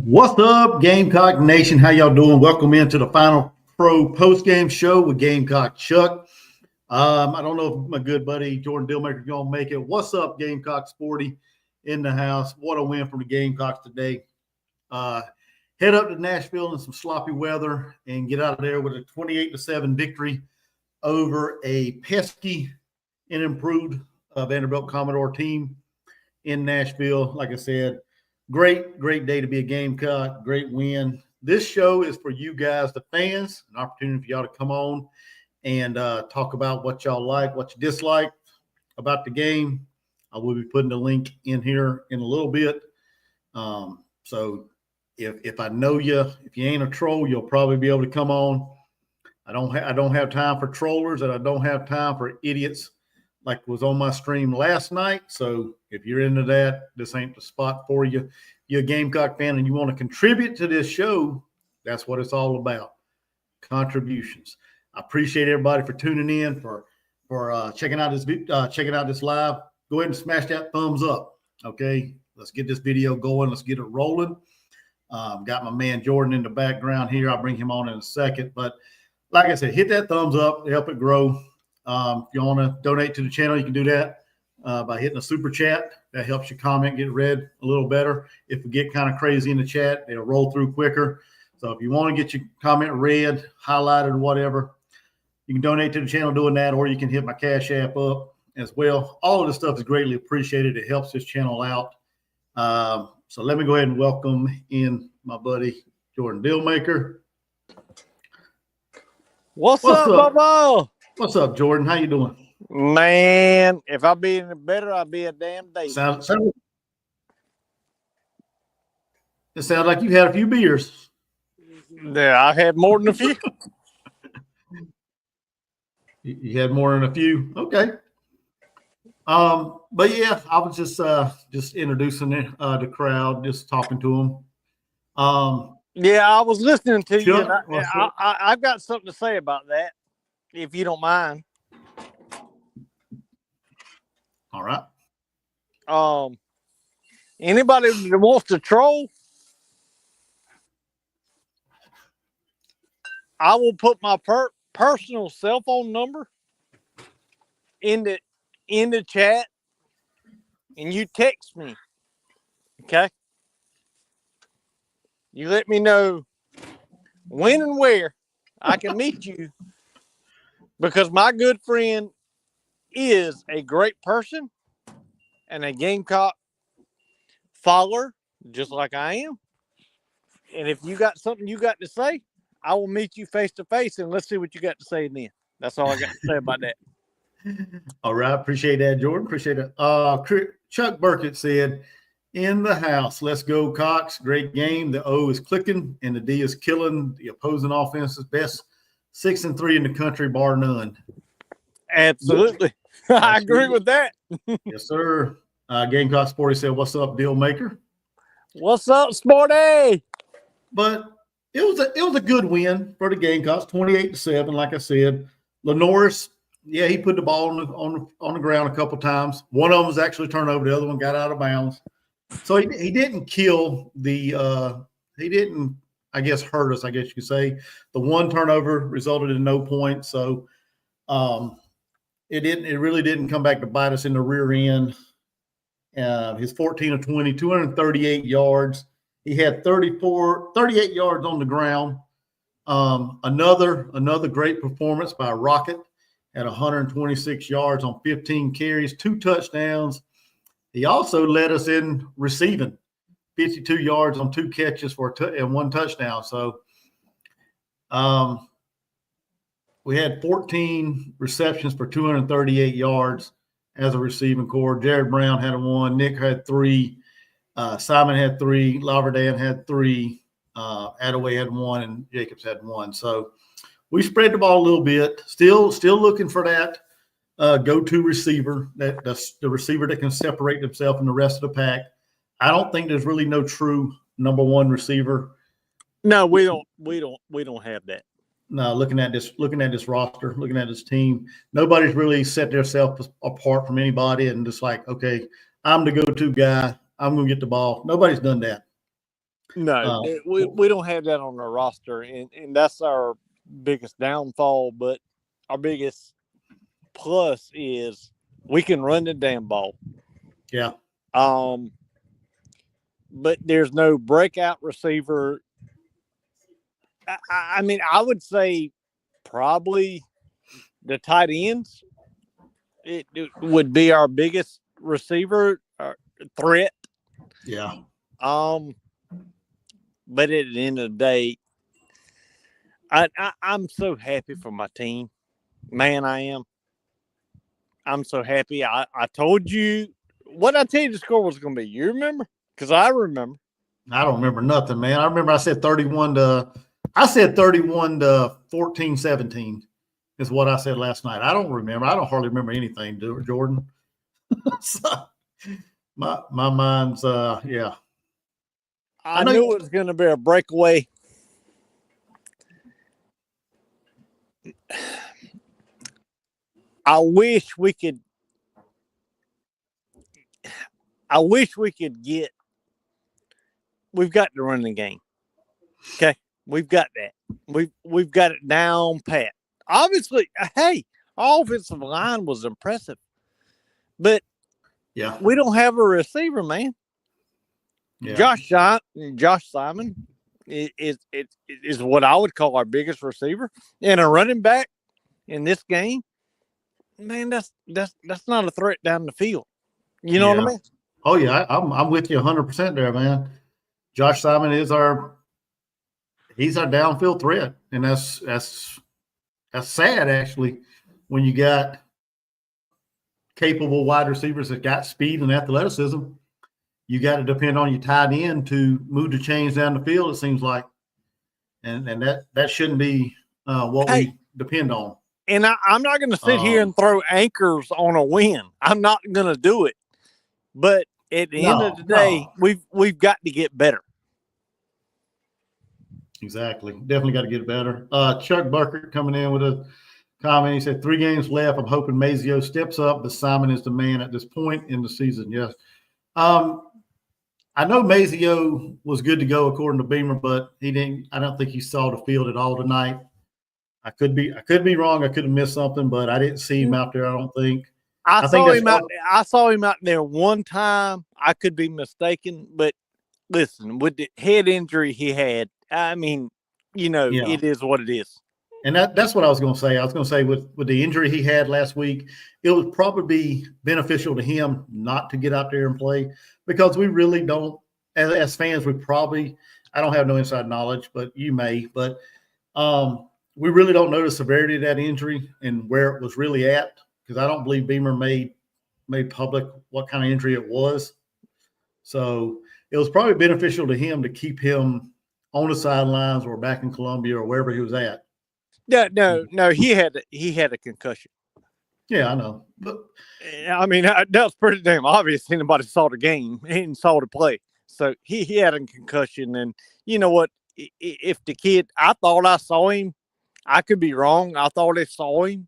What's up, Gamecock Nation? How y'all doing? Welcome into the Final Pro Postgame Show with Gamecock Chuck. I don't know if my good buddy Jordan Dillmaker is going to make it. What's up, Gamecock Sporty in the house? What a win from the Gamecocks today. Head up to Nashville in some sloppy weather and get out of there with a 28-7 victory over a pesky and improved Vanderbilt Commodore team in Nashville. Like I said, great day to be a Gamecock. Great win. This show is for you guys, the fans, an opportunity for y'all to come on and talk about what y'all like, what you dislike about the game. I will be putting the link in here in a little bit. So if I know you, if you ain't a troll, you'll probably be able to come on. I don't have time for trollers, and I don't have time for idiots like was on my stream last night. So if you're into that, this ain't the spot for you. You're a Gamecock fan and you want to contribute to this show, that's what it's all about, contributions. I appreciate everybody for tuning in, for checking out this live. Go ahead and smash that thumbs up, okay? Let's get this video going. Let's get it rolling. Got my man Jordan in the background here. I'll bring him on in a second. But like I said, hit that thumbs up to help it grow. If you want to donate to the channel, you can do that by hitting a super chat. That helps your comment get read a little better. If we get kind of crazy in the chat, it'll roll through quicker. So if you want to get your comment read, highlighted, or whatever, you can donate to the channel doing that, or you can hit my Cash App up as well. All of this stuff is greatly appreciated. It helps this channel out. So let me go ahead and welcome in my buddy Jordan Dillmaker. What's up, Bubba? What's up, Jordan? How you doing? Man, if I be any better, I'll be a damn day. It sounds like you had a few beers. Yeah, I had more than a few. You had more than a few. Okay. But yeah, I was just introducing the crowd, just talking to them. Yeah, I was listening to you. Chuck, And I've got something to say about that, if you don't mind. All right. Anybody that wants to troll, I will put my personal cell phone number in the chat, and you text me. Okay. You let me know when and where I can meet you, because my good friend is a great person and a Gamecock follower, just like I am. And if you got something you got to say, I will meet you face to face, and let's see what you got to say then. That's all I got to say about that. All right. Appreciate that, Jordan. Appreciate it. Chuck Burkett said, in the house, let's go, Cox. Great game. The O is clicking and the D is killing the opposing offense's best 6-3 in the country, bar none. Absolutely. I agree with that. Yes, sir. Gamecock Sporty said, what's up, Dealmaker? What's up, Sporty? But it was a good win for the Gamecocks, 28-7. Like I said, Lenoris, yeah, he put the ball on the ground a couple times. One of them was actually turned over. The other one got out of bounds. So he didn't kill the he didn't, I guess, hurt us, I guess you could say. The one turnover resulted in no points. So it really didn't come back to bite us in the rear end. His 14 of 20, 238 yards. He had 38 yards on the ground. Another great performance by Rocket at 126 yards on 15 carries, 2 touchdowns. He also led us in receiving, 52 yards on 2 catches and 1 touchdown. So we had 14 receptions for 238 yards as a receiving core. Jared Brown had 1. Nick had 3. Simon had 3. Laverdan had 3. Attaway had 1, and Jacobs had 1. So we spread the ball a little bit. Still looking for that go-to receiver, that's the receiver that can separate himself from the rest of the pack. I don't think there's really no true number one receiver. No, we don't have that. No, looking at this roster, looking at this team, nobody's really set themselves apart from anybody and just like, okay, I'm the go-to guy. I'm going to get the ball. Nobody's done that. No, we don't have that on our roster, and that's our biggest downfall. But our biggest plus is we can run the damn ball. Yeah. But there's no breakout receiver. I mean, I would say probably the tight ends. It would be our biggest receiver threat. Yeah. But at the end of the day, I'm so happy for my team. Man, I am. I'm so happy. I told you what I tell you the score was going to be. You remember? Because I remember. I don't remember nothing, man. I remember I said 31 to 14-17 is what I said last night. I don't remember. I don't hardly remember anything, Jordan. So, my mind's yeah. I knew it was going to be a breakaway. I wish we could get. We've got to run the game. Okay, we've got that. We've got it down pat. Obviously, hey, our offensive line was impressive, but yeah, we don't have a receiver, man. Yeah. Josh Simon is what I would call our biggest receiver, and a running back in this game. Man, that's not a threat down the field. You know what I mean? Oh yeah, I'm with you 100% there, man. Josh Simon is he's our downfield threat, and that's sad actually when you got capable wide receivers that got speed and athleticism. You got to depend on your tight end to move the chains down the field. It seems like, and that shouldn't be what we depend on. And I'm not going to sit here and throw anchors on a win. I'm not going to do it. But at the end of the day, we've got to get better. Exactly. Definitely got to get better. Chuck Burkert coming in with a comment. He said, 3 games left. I'm hoping Mazio steps up, but Simon is the man at this point in the season. Yes. I know Mazio was good to go according to Beamer, but he didn't. I don't think he saw the field at all tonight. I could be wrong. I could have missed something, but I didn't see him out there. I don't think. I saw him out there one time. I could be mistaken, but listen, with the head injury he had, I mean, it is what it is. And that's what I was going to say. I was going to say with the injury he had last week, it would probably be beneficial to him not to get out there and play, because we really don't, as fans, I don't have no inside knowledge, but you may, but we really don't know the severity of that injury and where it was really at, because I don't believe Beamer made public what kind of injury it was. So it was probably beneficial to him to keep him on the sidelines or back in Columbia or wherever he was at. No. He had a concussion. Yeah, I know. But I mean, that was pretty damn obvious. Anybody saw the game and saw the play. So he had a concussion. And you know what? If the kid, I thought I saw him. I could be wrong. I thought I saw him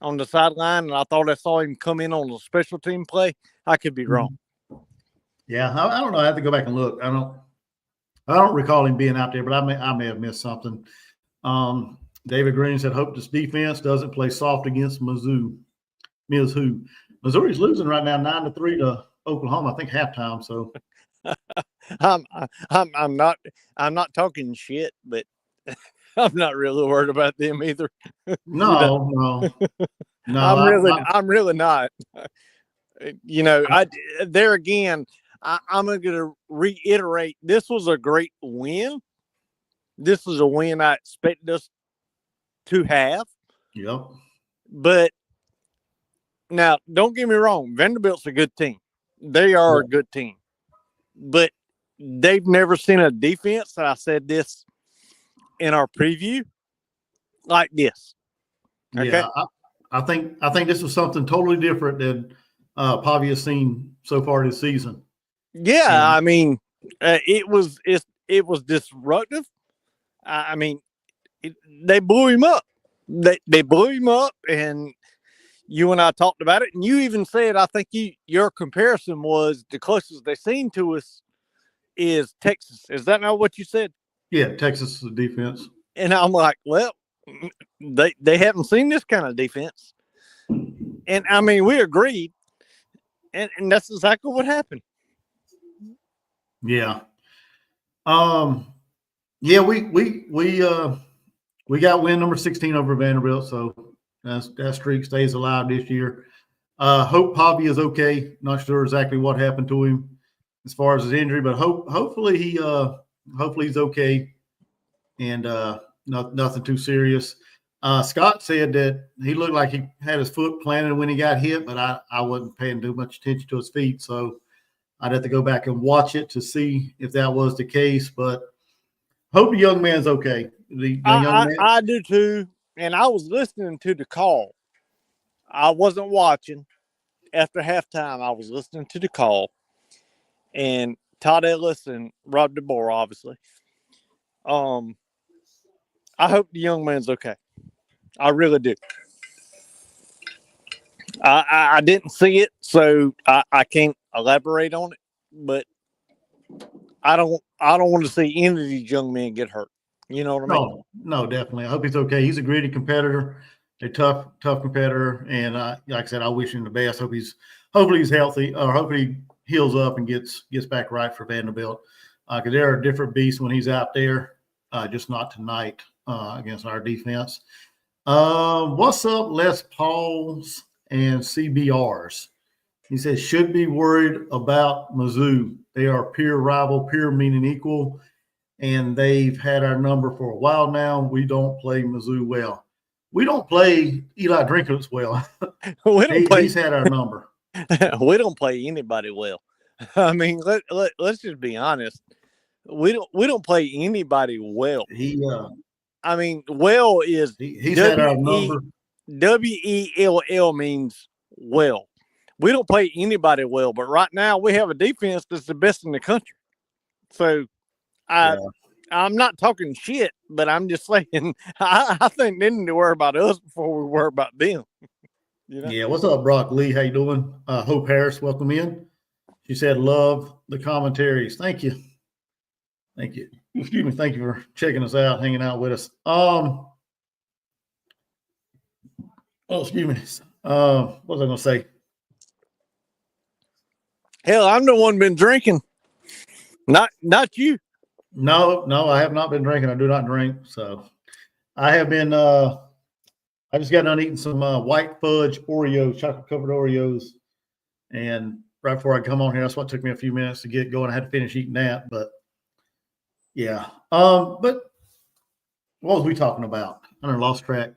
on the sideline, and I thought I saw him come in on the special team play. I could be wrong. Yeah, I don't know. I have to go back and look. I don't recall him being out there, but I may have missed something. David Green said, hope this defense doesn't play soft against Mizzou. Missouri's losing right now 9-3 to Oklahoma, I think halftime. So I'm not talking shit, but I'm not really worried about them either. No. I'm really not. There again, I'm going to reiterate, this was a great win. This is a win I expected us to have. Yep. But now, don't get me wrong, Vanderbilt's a good team. They are a good team. But they've never seen a defense, and I said this in our preview, like this. Okay? Yeah, I think this was something totally different than Pavia's seen so far this season. Yeah, I mean, it was disruptive. I mean, they blew him up. They blew him up, and you and I talked about it, and you even said, I think your comparison was the closest they seemed to us is Texas. Is that not what you said? Yeah, Texas is the defense. And I'm like, well, they haven't seen this kind of defense. And I mean, we agreed, and that's exactly what happened. Yeah. Yeah, we got win number 16 over Vanderbilt, so that streak stays alive this year. Hope Pavia is okay. Not sure exactly what happened to him as far as his injury, but hopefully he's okay and nothing too serious. Scott said that he looked like he had his foot planted when he got hit, but I wasn't paying too much attention to his feet, so I'd have to go back and watch it to see if that was the case. But hope the young man's okay. The young man. I do too. And I was listening to the call. I wasn't watching. After halftime, I was listening to the call. And Todd Ellis and Rob DeBoer, obviously. I hope the young man's okay. I really do. I didn't see it, so I can't elaborate on it. But I don't want to see any of these young men get hurt. You know what I mean? No, definitely. I hope he's okay. He's a gritty competitor, a tough competitor, and like I said, I wish him the best. Hopefully he's healthy, or hopefully he heals up and gets back right for Vanderbilt. Because they're a different beast when he's out there, just not tonight against our defense. What's up, Les Pauls and CBRs? He says, should be worried about Mizzou. They are peer rival, peer meaning equal, and they've had our number for a while now. We don't play Mizzou well. We don't play Eli Drinkwitz well. He's had our number. We don't play anybody well. I mean, let's just be honest. We don't play anybody well. I mean, well is he's had our number. WELL means well. We don't play anybody well, but right now we have a defense that's the best in the country. So I'm not talking shit, but I'm just saying I think they need to worry about us before we worry about them. You know? Yeah, what's up, Brock Lee? How you doing? Hope Harris, welcome in. She said, love the commentaries. Thank you. Thank you. Excuse me. Thank you for checking us out, hanging out with us. Excuse me. What was I going to say? Hell, I'm the one been drinking. Not you. No, I have not been drinking. I do not drink. So I have been I just got done eating some white fudge Oreos, chocolate covered Oreos. And right before I come on here, that's what took me a few minutes to get going. I had to finish eating that, but yeah. But what was we talking about? I done lost track.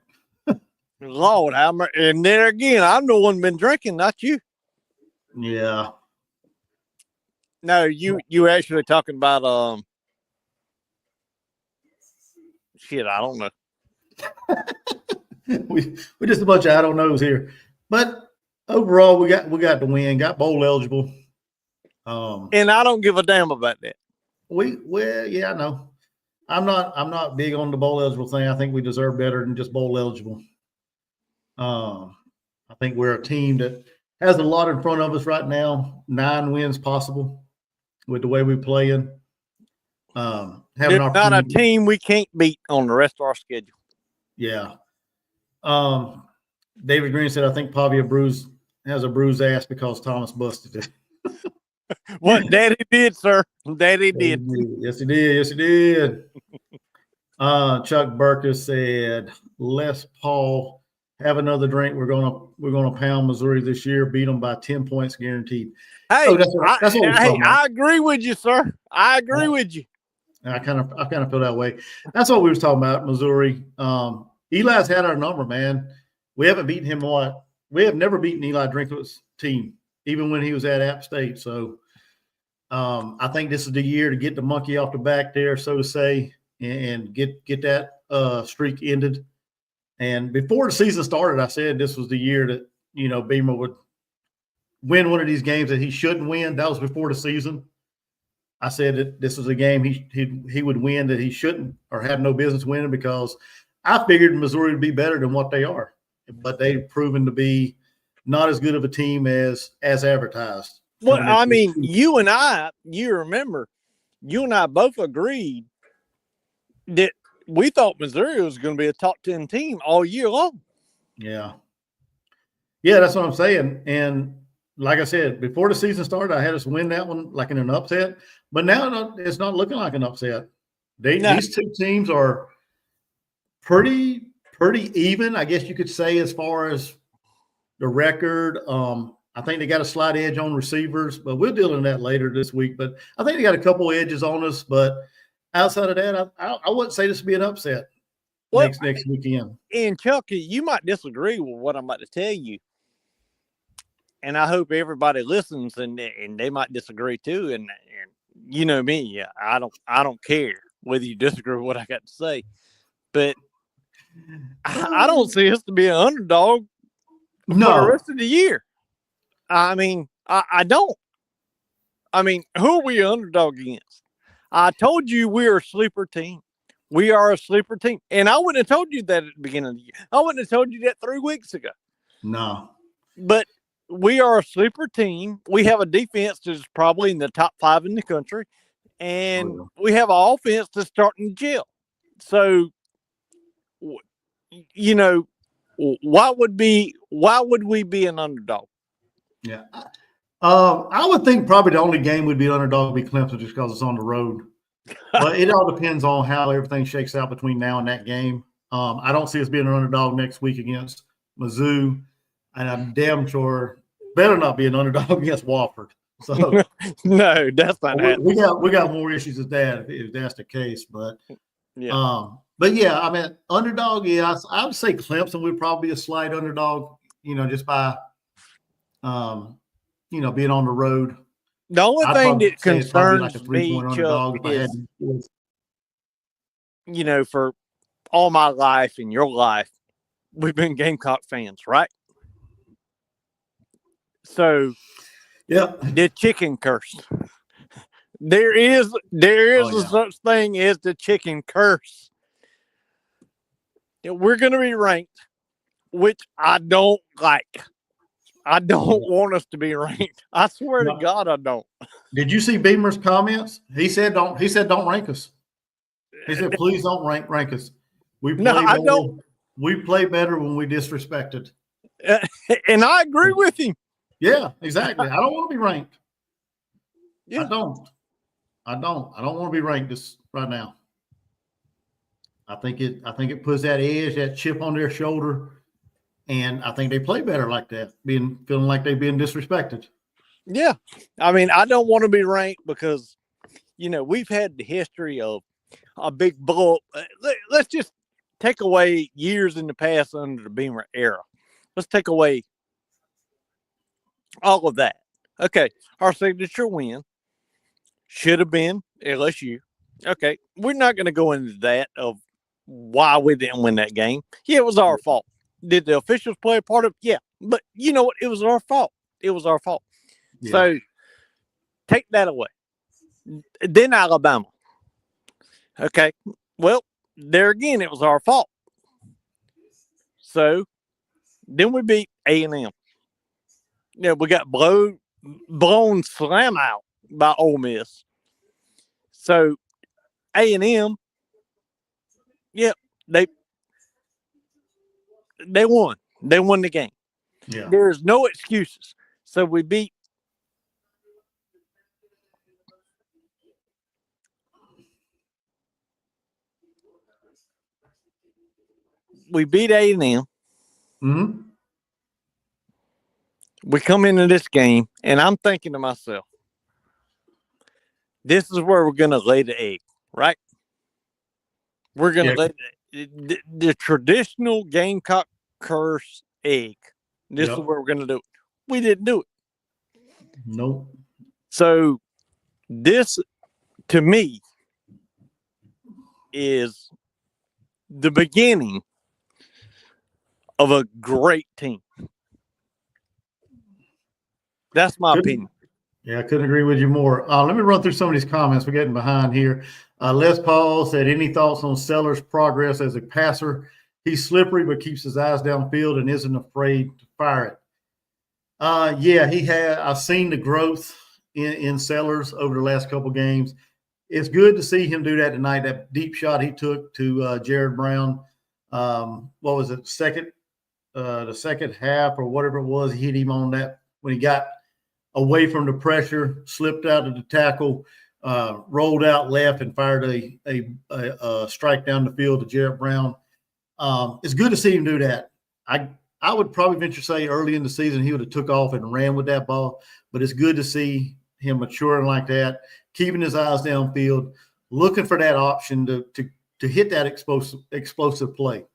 Lord, and there again, I'm the one been drinking, not you. Yeah. No, you actually talking about shit, I don't know. we just a bunch of I don't knows here. But overall we got the win, got bowl eligible. And I don't give a damn about that. Yeah, I know. I'm not big on the bowl eligible thing. I think we deserve better than just bowl eligible. I think we're a team that has a lot in front of us right now. 9 wins possible with the way we're playing. There's not a team we can't beat on the rest of our schedule. Yeah. David Green said, I think Pavia has a bruised ass because Thomas busted it. What Daddy did, sir. Daddy did. Yes, he did. Yes, he did. Chuck Burkus said, Les Paul, have another drink. We're gonna pound Missouri this year, beat them by 10 points guaranteed. Hey, I agree with you, sir. I agree with you. I kind of feel that way. That's what we was talking about, Missouri. Eli's had our number, man. We haven't beaten him we have never beaten Eli Drinkwitz's team, even when he was at App State. So I think this is the year to get the monkey off the back there, so to say, and get that streak ended. And before the season started, I said this was the year that, Beamer would win one of these games that he shouldn't win. That was before the season. I said that this was a game he would win that he shouldn't or have no business winning, because I figured Missouri would be better than what they are. But they've proven to be not as good of a team as advertised. Well, I mean, you and I, you remember, you and I both agreed that we thought Missouri was going to be a top 10 team all year long. Yeah. Yeah, that's what I'm saying. And like I said, before the season started, I had us win that one like in an upset. But now it's not looking like an upset. These two teams are pretty even, I guess you could say, as far as the record. I think they got a slight edge on receivers, but we'll deal in that later this week. But I think they got a couple edges on us. But outside of that, I wouldn't say this would be an upset next weekend. And Chucky, you might disagree with what I'm about to tell you. And I hope everybody listens, and they might disagree too. And you know me, I don't care whether you disagree with what I got to say, but I don't see us to be an underdog for the rest of the year. I mean, I don't. I mean, who are we an underdog against? I told you we're a sleeper team. We are a sleeper team, and I wouldn't have told you that at the beginning of the year. I wouldn't have told you that 3 weeks ago. No, but we are a sleeper team. We have a defense that's probably in the top 5 in the country, and we have an offense that's starting to gel. So, you know, why would we be an underdog? Yeah, I would think probably the only game would be an underdog would be Clemson just because it's on the road. But it all depends on how everything shakes out between now and that game. I don't see us being an underdog next week against Mizzou. And I'm damn sure better not be an underdog against Wofford. So no, that's not happening. We got more issues with that if that's the case. But yeah, I mean, underdog. Yeah, I would say Clemson would probably be a slight underdog. Just by being on the road. The only thing that concerns me, Chuck, is for all my life and your life, we've been Gamecock fans, right? So, the chicken curse. There is a such thing as the chicken curse. We're going to be ranked, which I don't like. I don't want us to be ranked. I swear to God, I don't. Did you see Beamer's comments? He said don't rank us. He said please don't rank us. We play better when we disrespected. And I agree with him. Yeah, exactly. I don't want to be ranked. Yeah. I don't want to be ranked this right now. I think it puts that edge, that chip on their shoulder, and I think they play better like that, feeling like they've been disrespected. Yeah. I mean, I don't want to be ranked because, we've had the history of a big blow. Let's just take away years in the past under the Beamer era. Let's take away all of that. Okay. Our signature win should have been LSU. Okay. We're not going to go into that of why we didn't win that game. Yeah, it was our fault. Did the officials play a part of it? Yeah. But you know what? It was our fault. It was our fault. Yeah. So take that away. Then Alabama. Okay. Well, there again, it was our fault. So then we beat A&M. We got blown slam out by Ole Miss. So A&M, they won. They won the game. Yeah. There's no excuses. So we beat A&M. Mm-hmm. We come into this game, and I'm thinking to myself, this is where we're going to lay the egg, right? We're going to lay the traditional Gamecock curse egg. This is where we're going to do it. We didn't do it. Nope. So this, to me, is the beginning of a great team. That's my opinion. Yeah, I couldn't agree with you more. Let me run through some of these comments. We're getting behind here. Les Paul said, any thoughts on Sellers' progress as a passer? He's slippery, but keeps his eyes downfield and isn't afraid to fire it. He had. I've seen the growth in Sellers over the last couple games. it's good to see him do that tonight. That deep shot he took to Jared Brown. What was it? The second half or whatever it was, he hit him on that when he got away from the pressure, slipped out of the tackle, rolled out left and fired a strike down the field to Jared Brown. It's good to see him do that. I would probably venture to say early in the season he would have took off and ran with that ball, but it's good to see him maturing like that, keeping his eyes downfield, looking for that option to hit that explosive play.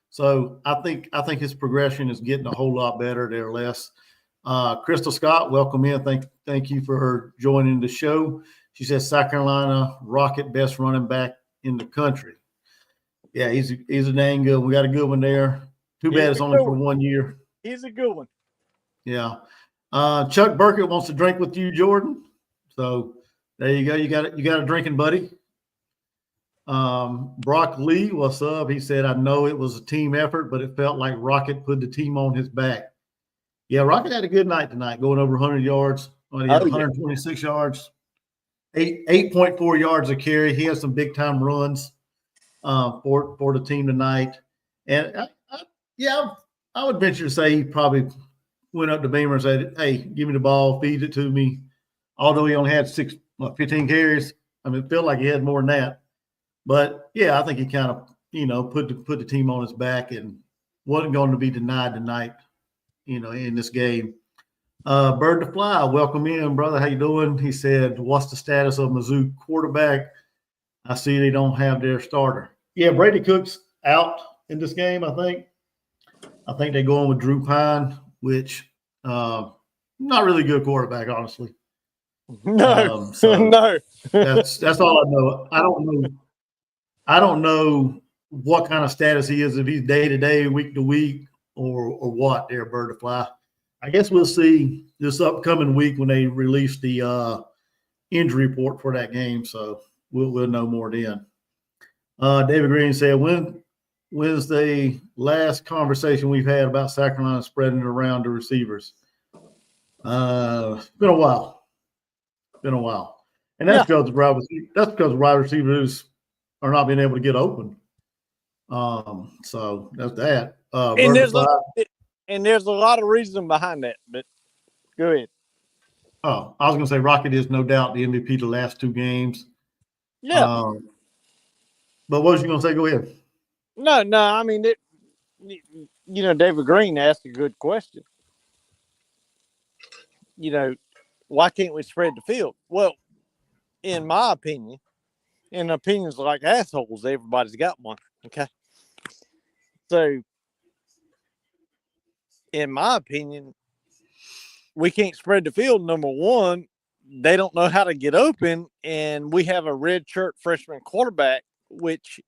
So I think his progression is getting a whole lot better there, Les. Crystal Scott, welcome in. Thank you for her joining the show. She says South Carolina Rocket best running back in the country. Yeah, he's a dang good. We got a good one there. Too bad it's only for 1 year. He's a good one. Yeah. Chuck Burkett wants to drink with you, Jordan. So there you go. You got a drinking buddy. Brock Lee, what's up? He said, I know it was a team effort, but it felt like Rocket put the team on his back. Yeah, Rocket had a good night tonight, going over 100 yards. He had 126 yards, 8.4 yards a carry. He had some big time runs for the team tonight. And I would venture to say he probably went up to Beamer and said, hey, give me the ball, feed it to me. Although he only had 15 carries. I mean, it felt like he had more than that. But, yeah, I think he kind of, put the team on his back and wasn't going to be denied tonight, in this game. Bird to Fly, welcome in, brother. How you doing? He said, what's the status of Mizzou quarterback? I see they don't have their starter. Yeah, Brady Cook's out in this game, I think. I think they're going with Drew Pine, which not really good quarterback, honestly. No, no. That's all I know. I don't know what kind of status he is, if he's day to day, week to week, or what. There, Bird to Fly. I guess we'll see this upcoming week when they release the injury report for that game. So we'll know more then. David Green said, when's the last conversation we've had about South Carolina spreading it around to receivers? It's been a while. And that's because the wide receivers are not being able to get open. So that's that. And there's a lot of reason behind that, but go ahead. Oh, I was going to say Rocket is no doubt the MVP the last two games. Yeah. But what was you going to say? Go ahead. No. I mean, David Green asked a good question. Why can't we spread the field? Well, in my opinion, and opinions are like assholes, everybody's got one. Okay. So, in my opinion, we can't spread the field. Number one, they don't know how to get open, and we have a redshirt freshman quarterback, which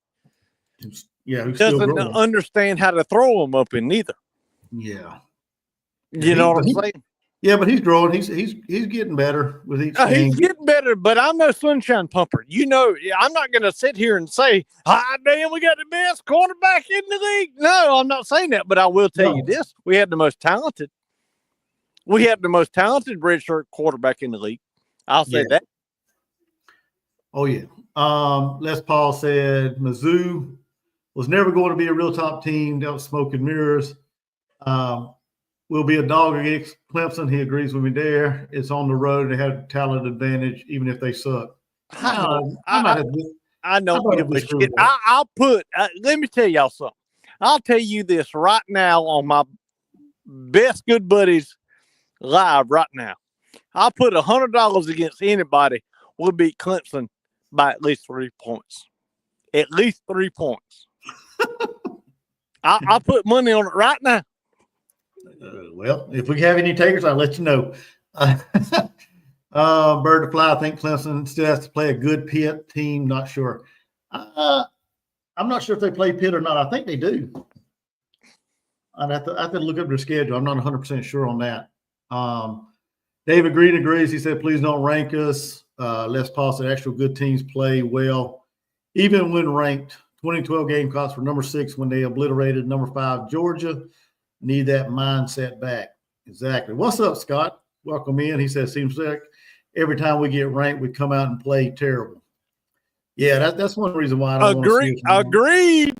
doesn't understand how to throw them open neither. Yeah. You know what I'm saying? Yeah, but he's growing. He's getting better with each game. He's getting better, but I'm no sunshine pumper. I'm not going to sit here and say, damn, we got the best quarterback in the league. No, I'm not saying that, but I will tell you this. We have the most talented redshirt quarterback in the league. I'll say that. Oh, yeah. Les Paul said Mizzou was never going to be a real top team. That was smoke and mirrors. Will be a dog against Clemson. He agrees with me there. It's on the road. They have talent advantage, even if they suck. I don't give a shit. I'll put let me tell y'all something. I'll tell you this right now on my best good buddies live right now. I'll put $100 against anybody. We'll beat Clemson by at least 3 points. At least 3 points. I'll put money on it right now. Well, if we have any takers, I'll let you know. Bird to Fly, I think Clemson still has to play a good Pitt team. Not sure. I'm not sure if they play Pitt or not. I think they do. I have to look up their schedule. I'm not 100% sure on that. David Green agrees. He said, please don't rank us. Les Paul said actual good teams play well. Even when ranked, 2012 Gamecocks were number 6 when they obliterated number 5 Georgia. Need that mindset back. Exactly. What's up, Scott? Welcome in. He says, seems like every time we get ranked, we come out and play terrible. Yeah, that's one reason why I don't want to see us. Agreed.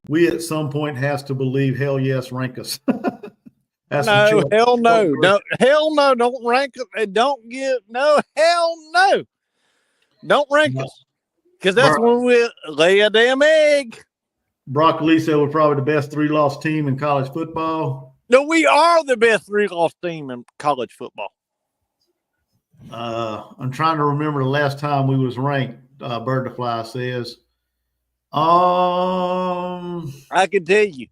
We at some point has to believe, hell yes, rank us. No, hell no. No, hell no. Don't rank us. Don't give, no, hell no. Don't rank us. Because that's when we lay a damn egg. Brock Lee said we're probably the best 3-loss team in college football. No, we are the best 3-loss team in college football. I'm trying to remember the last time we was ranked. Bird the Fly says. I can tell you.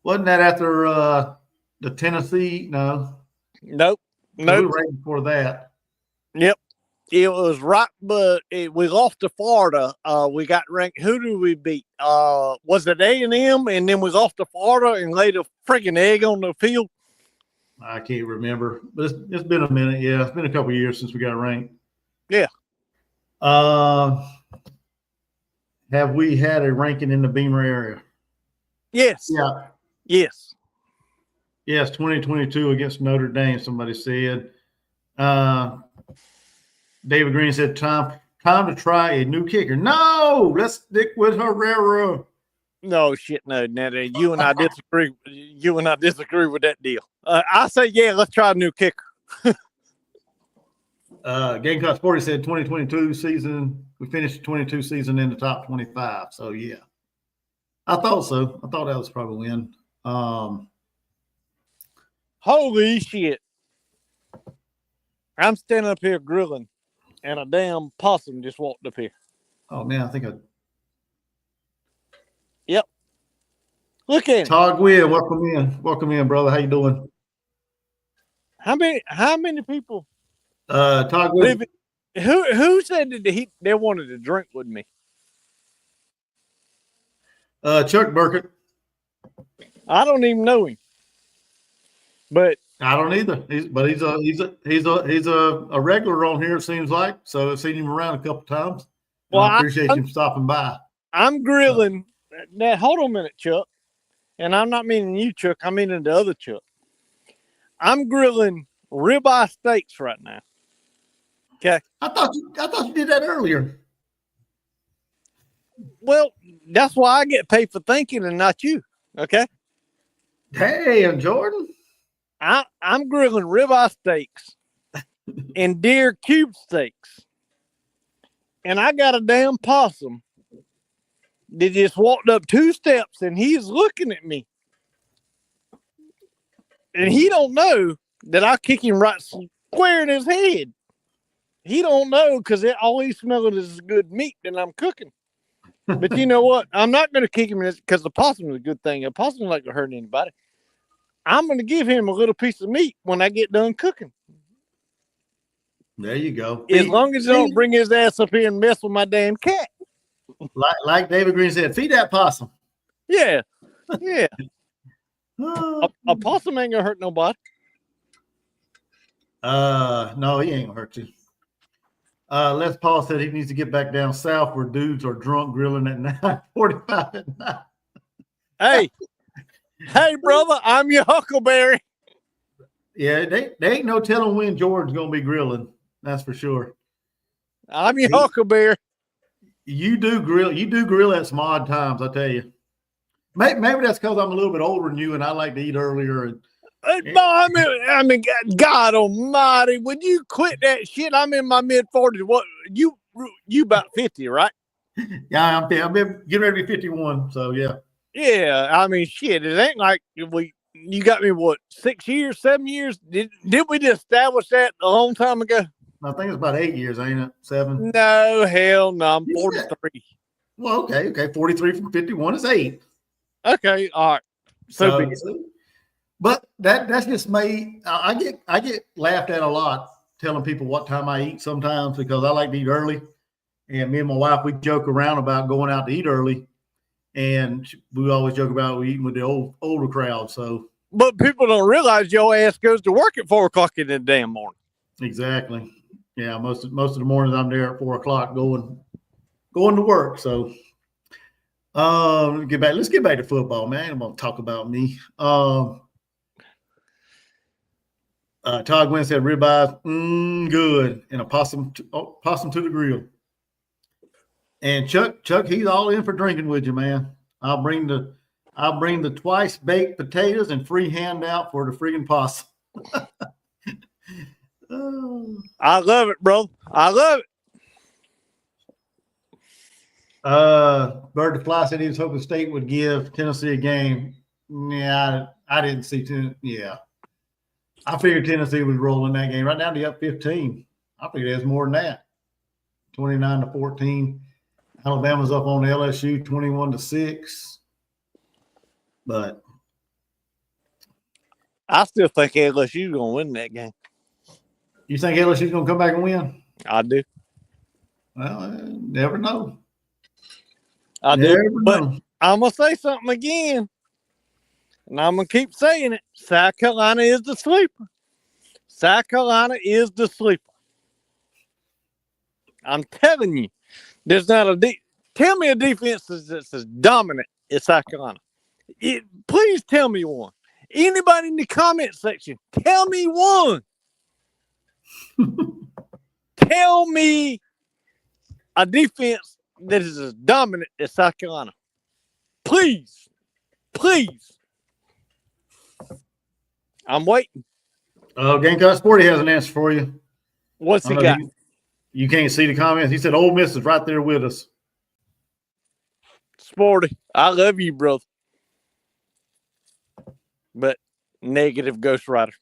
Wasn't that after the Tennessee? No. Nope. We were ranked before that. Yep. It was right, but we lost to Florida. We got ranked. Who did we beat? Was it A&M? And then we lost to Florida and laid a freaking egg on the field. I can't remember, but it's been a minute. Yeah, it's been a couple of years since we got ranked. Yeah. Have we had a ranking in the Beamer area? Yes. Yeah. Yes. Yes, 2022 against Notre Dame, somebody said. David Green said, time to try a new kicker. No, let's stick with Herrera. No, shit, no. You and I disagree. You and I disagree with that deal. I say, yeah, let's try a new kicker. Gamecock Sporty said 2022 season. We finished the 22 season in the top 25. So, yeah. I thought so. I thought that was probably win. Holy shit. I'm standing up here grilling, and a damn possum just walked up here. Oh, man, I think Yep. Look at him. Todd Gwynn, welcome in. Welcome in, brother. How you doing? How many people? Todd Gwynn. Who said that they wanted to drink with me? Chuck Burkett. I don't even know him. But I don't either. He's a regular on here, it seems like. So I've seen him around a couple times. Well, I appreciate him stopping by. I'm grilling. Now, hold on a minute, Chuck. And I'm not meaning you, Chuck. I'm meaning the other Chuck. I'm grilling ribeye steaks right now. Okay. I thought you did that earlier. Well, that's why I get paid for thinking and not you. Okay. Hey, I'm Jordan. I'm grilling ribeye steaks and deer cube steaks. And I got a damn possum that just walked up 2 steps and he's looking at me. And he don't know that I kick him right square in his head. He don't know because all he's smelling is good meat that I'm cooking. But you know what? I'm not going to kick him because the possum is a good thing. A possum like to hurt anybody. I'm going to give him a little piece of meat when I get done cooking. There you go. As long as he don't bring his ass up here and mess with my damn cat. Like David Green said, feed that possum. Yeah. Yeah. a possum ain't going to hurt nobody. No, he ain't going to hurt you. Les Paul said he needs to get back down south where dudes are drunk grilling at 9:45 at night. Hey, brother, I'm your Huckleberry. Yeah, they ain't no telling when George's going to be grilling. That's for sure. I'm your Huckleberry. You do grill at some odd times, I tell you. Maybe that's because I'm a little bit older than you and I like to eat earlier. I mean, God almighty, would you quit that shit? I'm in my mid-40s. What, you about 50, right? Yeah, I'm getting ready to be 51, so yeah. Yeah, I mean, shit, it ain't like you got me, what, 6 years, 7 years? Did we just establish that a long time ago? I think it's about 8 years, ain't it? 7? No, hell no, I'm 43. Well, okay. 43 from 51 is 8. Okay, all right. So but that's just me. I get laughed at a lot telling people what time I eat sometimes because I like to eat early. And me and my wife, we joke around about going out to eat early. And we always joke about we eating with the older crowd. So, but people don't realize your ass goes to work at 4 o'clock in the damn morning. Exactly. Yeah, most of the mornings I'm there at 4 o'clock going to work. So, let's get back to football, man. I'm gonna talk about me. Todd Gwynn said ribeyes, good, and a possum to the grill. And Chuck, he's all in for drinking with you, man. I'll bring the twice baked potatoes and free handout for the friggin' possum. Oh. I love it, bro. I love it. Bird the Fly said he was hoping State would give Tennessee a game. Yeah, I didn't see Tennessee. Yeah, I figured Tennessee was rolling that game right now. They up 15. I figured there's more than that. 29-14. Alabama's up on LSU 21-6. But I still think LSU's gonna win that game. you think LSU's gonna come back and win? I do. Well, never know. I do. Never But know. I'm gonna say something again, and I'm gonna keep saying it. South Carolina is the sleeper. South Carolina is the sleeper. I'm telling you, there's not a tell me a defense that's as dominant as South Carolina. Please tell me one. Anybody in the comment section, tell me one. Tell me a defense that is as dominant as South Carolina. Please. Please. I'm waiting. Gamecock Sporty has an answer for you. What's he got? You can't see the comments. He said Ole Miss is right there with us. Sporty, I love you, brother. But negative Ghost Rider.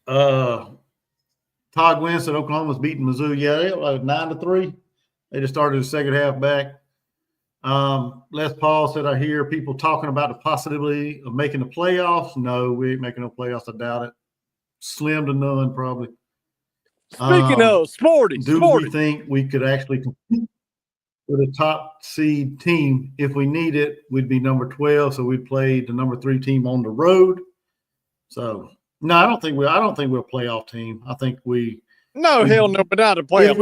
Todd Gwynn said Oklahoma's beating Mizzou. Yeah, they were like 9-3. They just started the second half back. Les Paul said, I hear people talking about the possibility of making the playoffs. No, we ain't making no playoffs. I doubt it. Slim to none, probably. Speaking of Sporty, we think we could actually compete with a top seed team? If we need it, we'd be number 12. So we'd play the number 3 team on the road. So no, I don't think we're a playoff team. I think hell no, but not a playoff.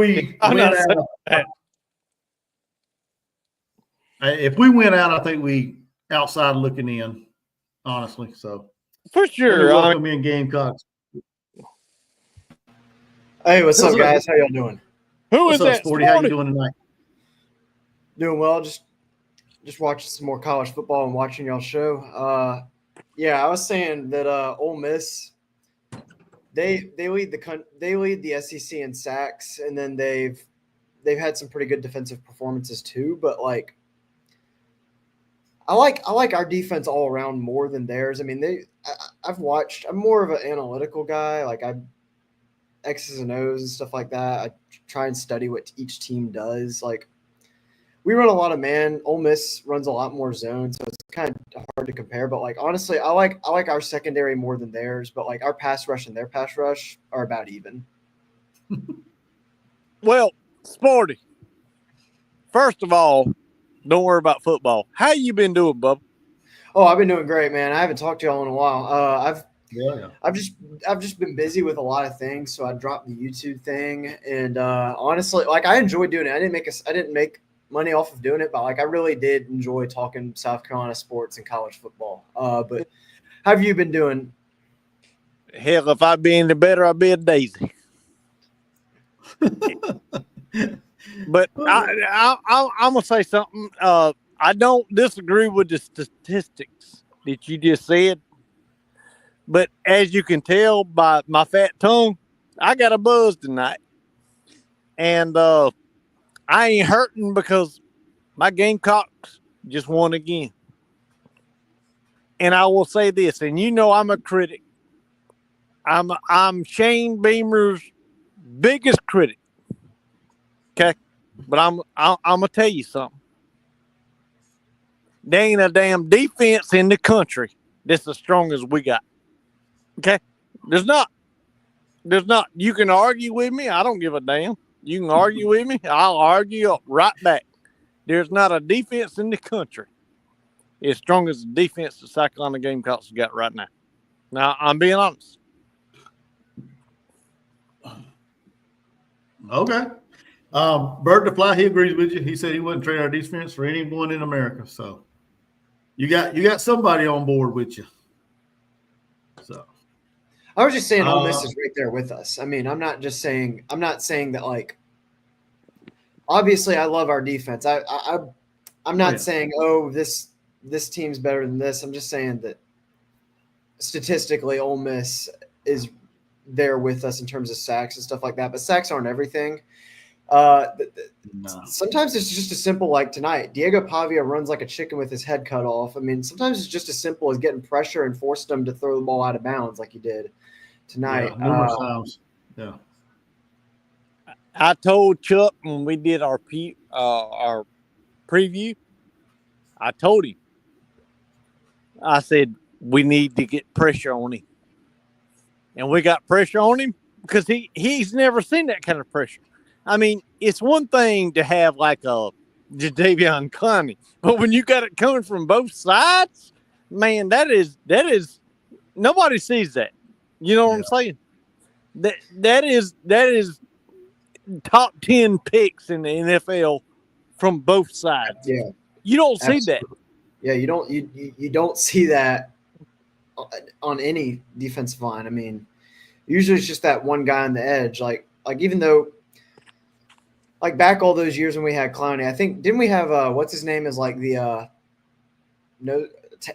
If we went out, I think we outside looking in, honestly. So for sure, welcome in Gamecocks. Hey, what's up, guys? How y'all doing? What's up, Sporty? How you doing tonight? Doing well. Just watching some more college football and watching y'all's show. Yeah, I was saying that Ole Miss, they lead the SEC in sacks, and then they've had some pretty good defensive performances too. But like, I like our defense all around more than theirs. I mean, I'm more of an analytical guy. Like X's and O's and stuff like that. I try and study what each team does. Like, we run a lot of man. Ole Miss runs a lot more zone, so it's kind of hard to compare. But like, honestly, I like our secondary more than theirs. But like, our pass rush and their pass rush are about even. Well, Sporty, first of all, don't worry about football. How you been doing, bub? Oh, I've been doing great, man. I haven't talked to y'all in a while. I've just been busy with a lot of things, so I dropped the YouTube thing. And honestly, like, I enjoyed doing it. I didn't make money off of doing it, but like, I really did enjoy talking South Carolina sports and college football. But how have you been doing? Hell, if I'd be any better, I'd be a daisy. But I'm gonna say something. I don't disagree with the statistics that you just said. But as you can tell by my fat tongue, I got a buzz tonight. And I ain't hurting because my Gamecocks just won again. And I will say this, and you know I'm a critic. I'm Shane Beamer's biggest critic. Okay? But I'm gonna tell you something. There ain't a damn defense in the country that's as strong as we got. Okay? There's not. You can argue with me. I don't give a damn. You can argue with me. I'll argue right back. There's not a defense in the country as strong as the defense the South Carolina Gamecocks got right now. Now, I'm being honest. Okay. Bird the Fly, he agrees with you. He said he wouldn't trade our defense for anyone in America. So you got somebody on board with you. So I was just saying Ole Miss is right there with us. I mean, I'm not saying that like. Obviously, I love our defense. I'm not saying this team's better than this. I'm just saying that statistically, Ole Miss is there with us in terms of sacks and stuff like that. But sacks aren't everything. Sometimes it's just as simple like tonight. Diego Pavia runs like a chicken with his head cut off. I mean, sometimes it's just as simple as getting pressure and forcing him to throw the ball out of bounds like he did tonight. Yeah, numerous times. Yeah. I told Chuck when we did our preview, I told him, I said, we need to get pressure on him. And we got pressure on him because he's never seen that kind of pressure. I mean, it's one thing to have like a Jadeveon Clowney, but when you got it coming from both sides, man, that is nobody sees that. You know what I'm saying? That is top 10 picks in the NFL from both sides. Yeah. You don't see that. Yeah, you don't see that on any defensive line. I mean, usually it's just that one guy on the edge. Like even though like back all those years when we had Clowney, I think didn't we have what's his name is like the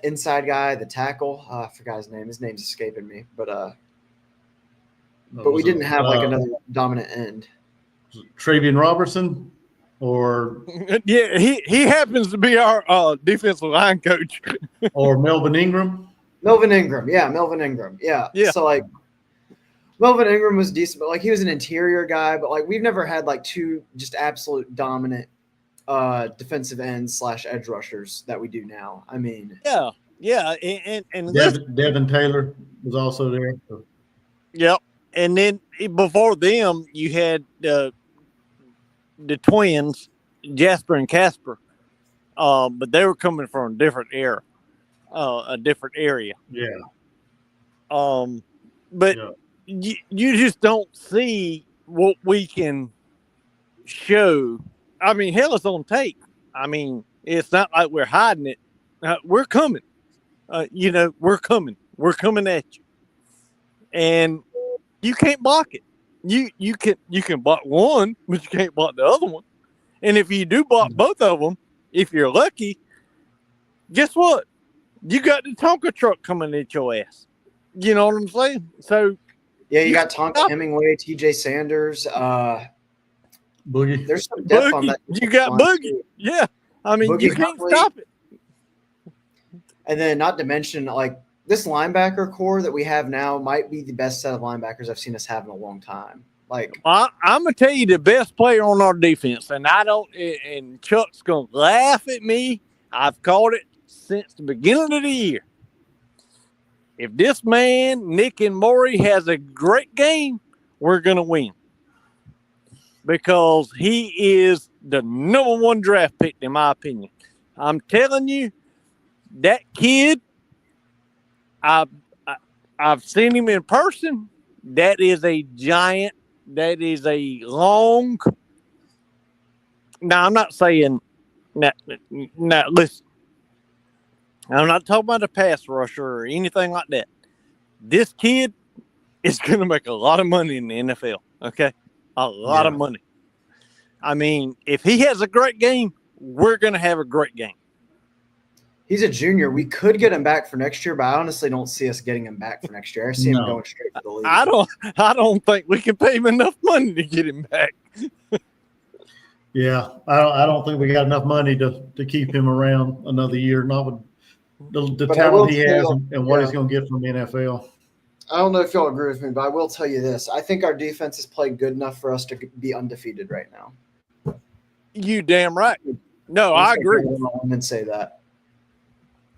inside guy, the tackle. I forgot his name. His name's escaping me, but we didn't have like another dominant end. Travian Robertson, or yeah, he happens to be our defensive line coach, or Melvin Ingram. Melvin Ingram, yeah. So like Melvin Ingram was decent, but like he was an interior guy. But like we've never had like two just absolute dominant defensive ends / edge rushers that we do now. I mean, yeah, and Devin Taylor was also there. So. Yep, and then before them you had the twins, Jasper and Casper, but they were coming from a different era, a different area. Yeah. But you just don't see what we can show. I mean, hell, it's on tape. I mean, it's not like we're hiding it. We're coming. We're coming. We're coming at you, and you can't block it. You can block one, but you can't block the other one. And if you do block both of them, if you're lucky, guess what? You got the Tonka truck coming at your ass. You know what I'm saying? So yeah, you got Tonka Hemingway, TJ Sanders, Boogie. There's some depth on that. You got Boogie. Too. Yeah. I mean, Boogie, you can't stop it. And then not to mention, like, this linebacker core that we have now might be the best set of linebackers I've seen us have in a long time. Like, I'm gonna tell you the best player on our defense, and and Chuck's gonna laugh at me. I've called it since the beginning of the year. If this man, Nick and Maury, has a great game, we're gonna win. Because he is the number one draft pick, in my opinion. I'm telling you, that kid, I've seen him in person. That is a giant. That is a long. Now, I'm not saying. Now, listen. I'm not talking about a pass rusher or anything like that. This kid is going to make a lot of money in the NFL. Okay, a lot of money. I mean, if he has a great game, we're going to have a great game. He's a junior. We could get him back for next year, but I honestly don't see us getting him back for next year. I see him going straight to the league. I don't think we can pay him enough money to get him back. Yeah, I don't think we got enough money to keep him around another year. Not with the talent he has and what he's going to get from the NFL. I don't know if y'all agree with me, but I will tell you this. I think our defense has played good enough for us to be undefeated right now. You damn right. No, I agree. And say that.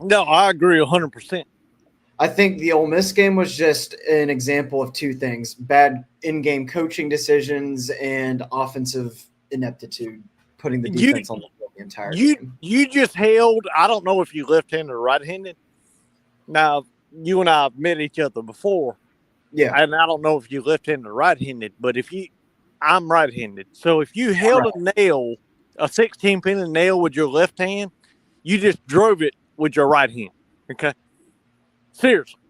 No, I agree 100%. I think the Ole Miss game was just an example of two things: bad in-game coaching decisions and offensive ineptitude, putting the defense on the entire game. You just held, I don't know if you left-handed or right-handed. Now, you and I have met each other before. Yeah. And I don't know if you left-handed or right-handed, but I'm right-handed. So if you held a nail, a 16-pin nail with your left hand, you just drove it with your right hand. Okay? Seriously.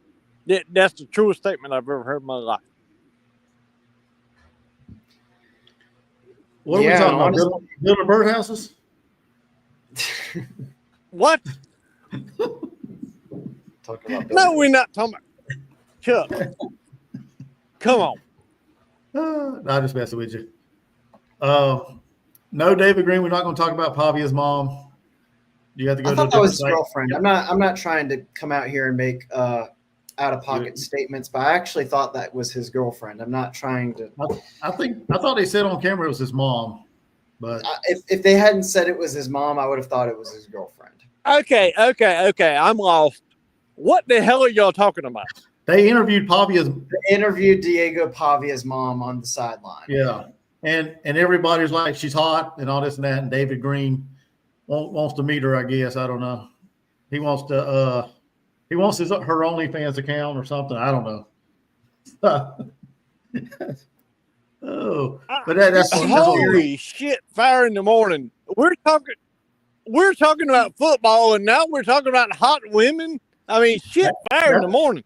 That's the truest statement I've ever heard in my life. What are we talking about? Building birdhouses? What? Talking about No, we're not talking about Chuck. Come on. I'm just messing with you. No, David Green, we're not going to talk about Pavia's mom. You have to go I to a thought that was different his site. girlfriend. I'm not trying to come out here and make out of pocket statements, but I actually thought that was his girlfriend. I'm not trying to. I thought they said on camera it was his mom, but If they hadn't said it was his mom, I would have thought it was his girlfriend. Okay. I'm lost. What the hell are y'all talking about? they interviewed Pavia's. They interviewed Diego Pavia's mom on the sideline. Yeah, and everybody's like she's hot and all this and that, and David Green wants to meet her. I guess I don't know. He wants to. He wants her OnlyFans account or something. I don't know. Oh, but that's holy shit! Fire in the morning. We're talking about football, and now we're talking about hot women. I mean, shit! Fire in the morning.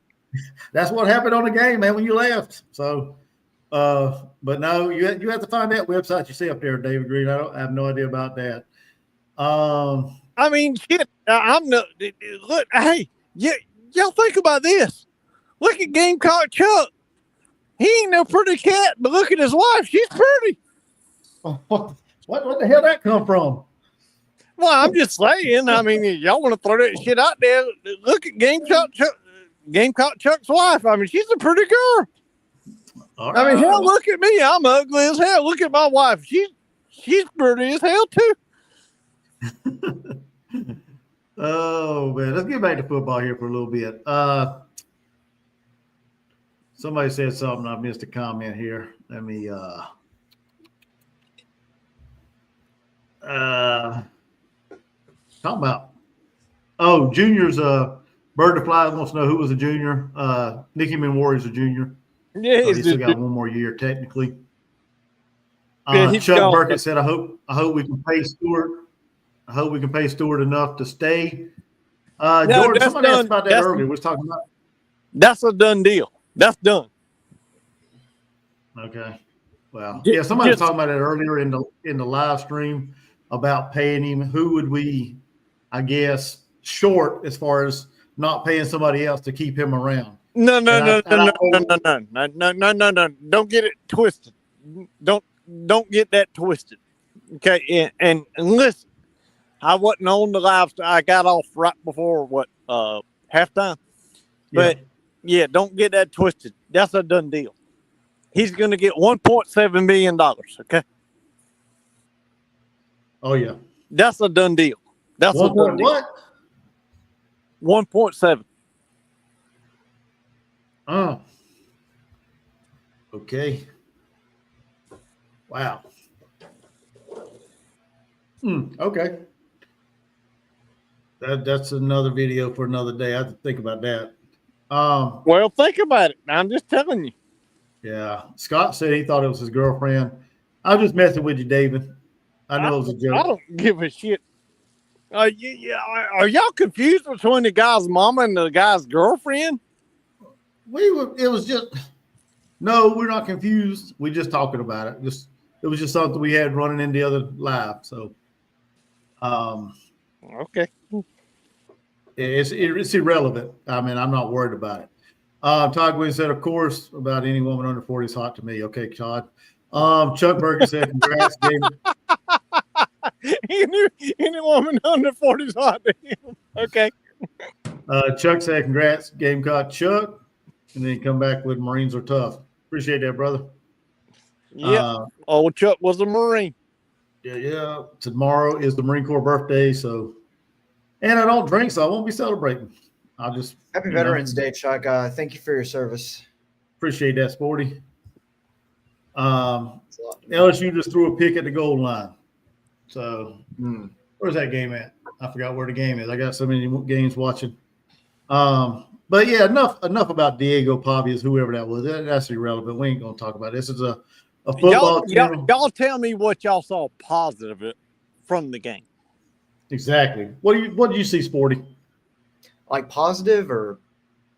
That's what happened on the game, man. When you left, so. But no, you have to find that website you see up there, David Green. I have no idea about that. I mean, shit. I'm not. Look, hey, y'all think about this. Look at Gamecock Chuck. He ain't no pretty cat, but look at his wife. She's pretty. What the hell that come from? Well, I'm just saying. I mean, y'all want to throw that shit out there? Look at Gamecock Chuck's wife. I mean, she's a pretty girl. Right. I mean, hell, look at me. I'm ugly as hell. Look at my wife. She's pretty as hell too. Oh man, let's get back to football here for a little bit. Somebody said something. I missed a comment here. Let me talk about. Oh, juniors. Bird to Fly wants to know who was a junior. Nicky Warrior's a junior. Yeah, so he's still got one more year technically. Yeah, Chuck Burkett said, "I hope we can pay Stewart. I hope we can pay Stewart enough to stay." Jordan, somebody asked about that earlier. We was talking about. That's a done deal. That's done. Okay. Well, yeah, somebody was talking about it earlier in the live stream about paying him. Who would we, I guess, short as far as not paying somebody else to keep him around? No. Don't get it twisted. Don't get that twisted. Okay, and listen, I wasn't on the live. I got off right before halftime. But yeah, don't get that twisted. That's a done deal. He's going to get $1.7 million. Okay. Oh yeah, that's a done deal. That's a done deal. What? 1.7. Oh. Okay. Wow. Okay. That's another video for another day. I have to think about that. Well, think about it. I'm just telling you. Yeah. Scott said he thought it was his girlfriend. I'm just messing with you, David. I know it was a joke. I don't give a shit. Are y'all confused between the guy's mama and the guy's girlfriend? It was just, no, we're not confused. We're just talking about it. It was just something we had running in the other live. So, okay. It's irrelevant. I mean, I'm not worried about it. Todd Gwynn said, of course, about any woman under 40 is hot to me. Okay, Todd. Chuck Burger said, congrats, David. Any woman under 40 is hot to him. Okay. Chuck said, congrats, Gamecock Chuck. And then come back with Marines are tough. Appreciate that, brother. Yeah. Old Chuck was a Marine. Yeah. Tomorrow is the Marine Corps birthday, so and I don't drink, so I won't be celebrating. I'll just Happy Veterans Day, Chuck. Thank you for your service. Appreciate that, Sporty. LSU just threw a pick at the goal line. So where's that game at? I forgot where the game is. I got so many games watching. But yeah, enough about Diego Pavias, whoever that was. That's irrelevant. We ain't gonna talk about it. This is a football team. Y'all tell me what y'all saw positive from the game. Exactly. What did you see, Sporty? Like positive or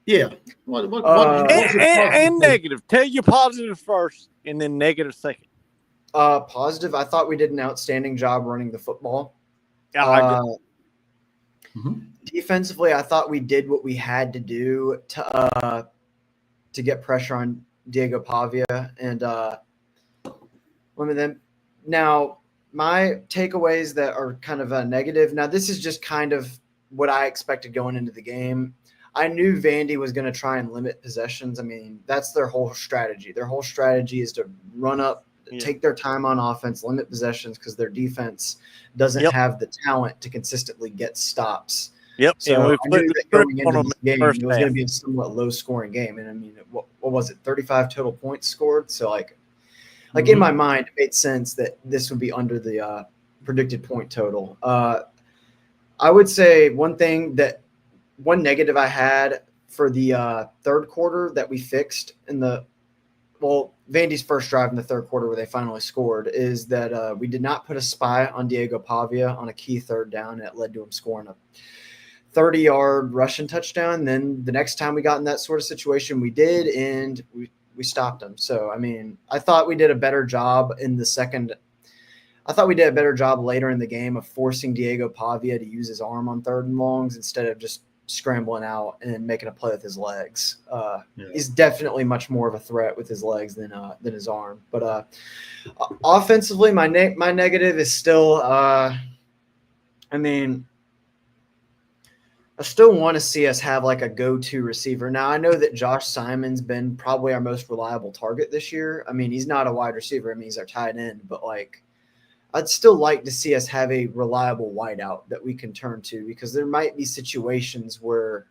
Yeah. And negative. Tell your positive first, and then negative second. Positive. I thought we did an outstanding job running the football. Defensively, I thought we did what we had to do to get pressure on Diego Pavia and one of them. Now, my takeaways that are kind of negative. Now, this is just kind of what I expected going into the game. I knew Vandy was going to try and limit possessions. I mean, that's their whole strategy. Their whole strategy is to run up, take their time on offense, limit possessions because their defense doesn't have the talent to consistently get stops. Yep. So I knew that going into this game, it was going to be a somewhat low-scoring game. And, I mean, what was it, 35 total points scored? So, like in my mind, it made sense that this would be under the predicted point total. I would say one negative I had for the third quarter that we fixed in Vandy's first drive in the third quarter where they finally scored is that we did not put a spy on Diego Pavia on a key third down. It led to him scoring a 30-yard rushing touchdown. Then the next time we got in that sort of situation, we did, and we stopped him. So, I mean, I thought we did a better job in the second. I thought we did a better job later in the game of forcing Diego Pavia to use his arm on third and longs instead of just scrambling out and making a play with his legs. He's definitely much more of a threat with his legs than his arm. But offensively, my negative is still I mean, I still want to see us have like a go-to receiver. Now, I know that Josh Simon's been probably our most reliable target this year. I mean, he's not a wide receiver. I mean, he's our tight end. But, like, I'd still like to see us have a reliable wideout that we can turn to because there might be situations where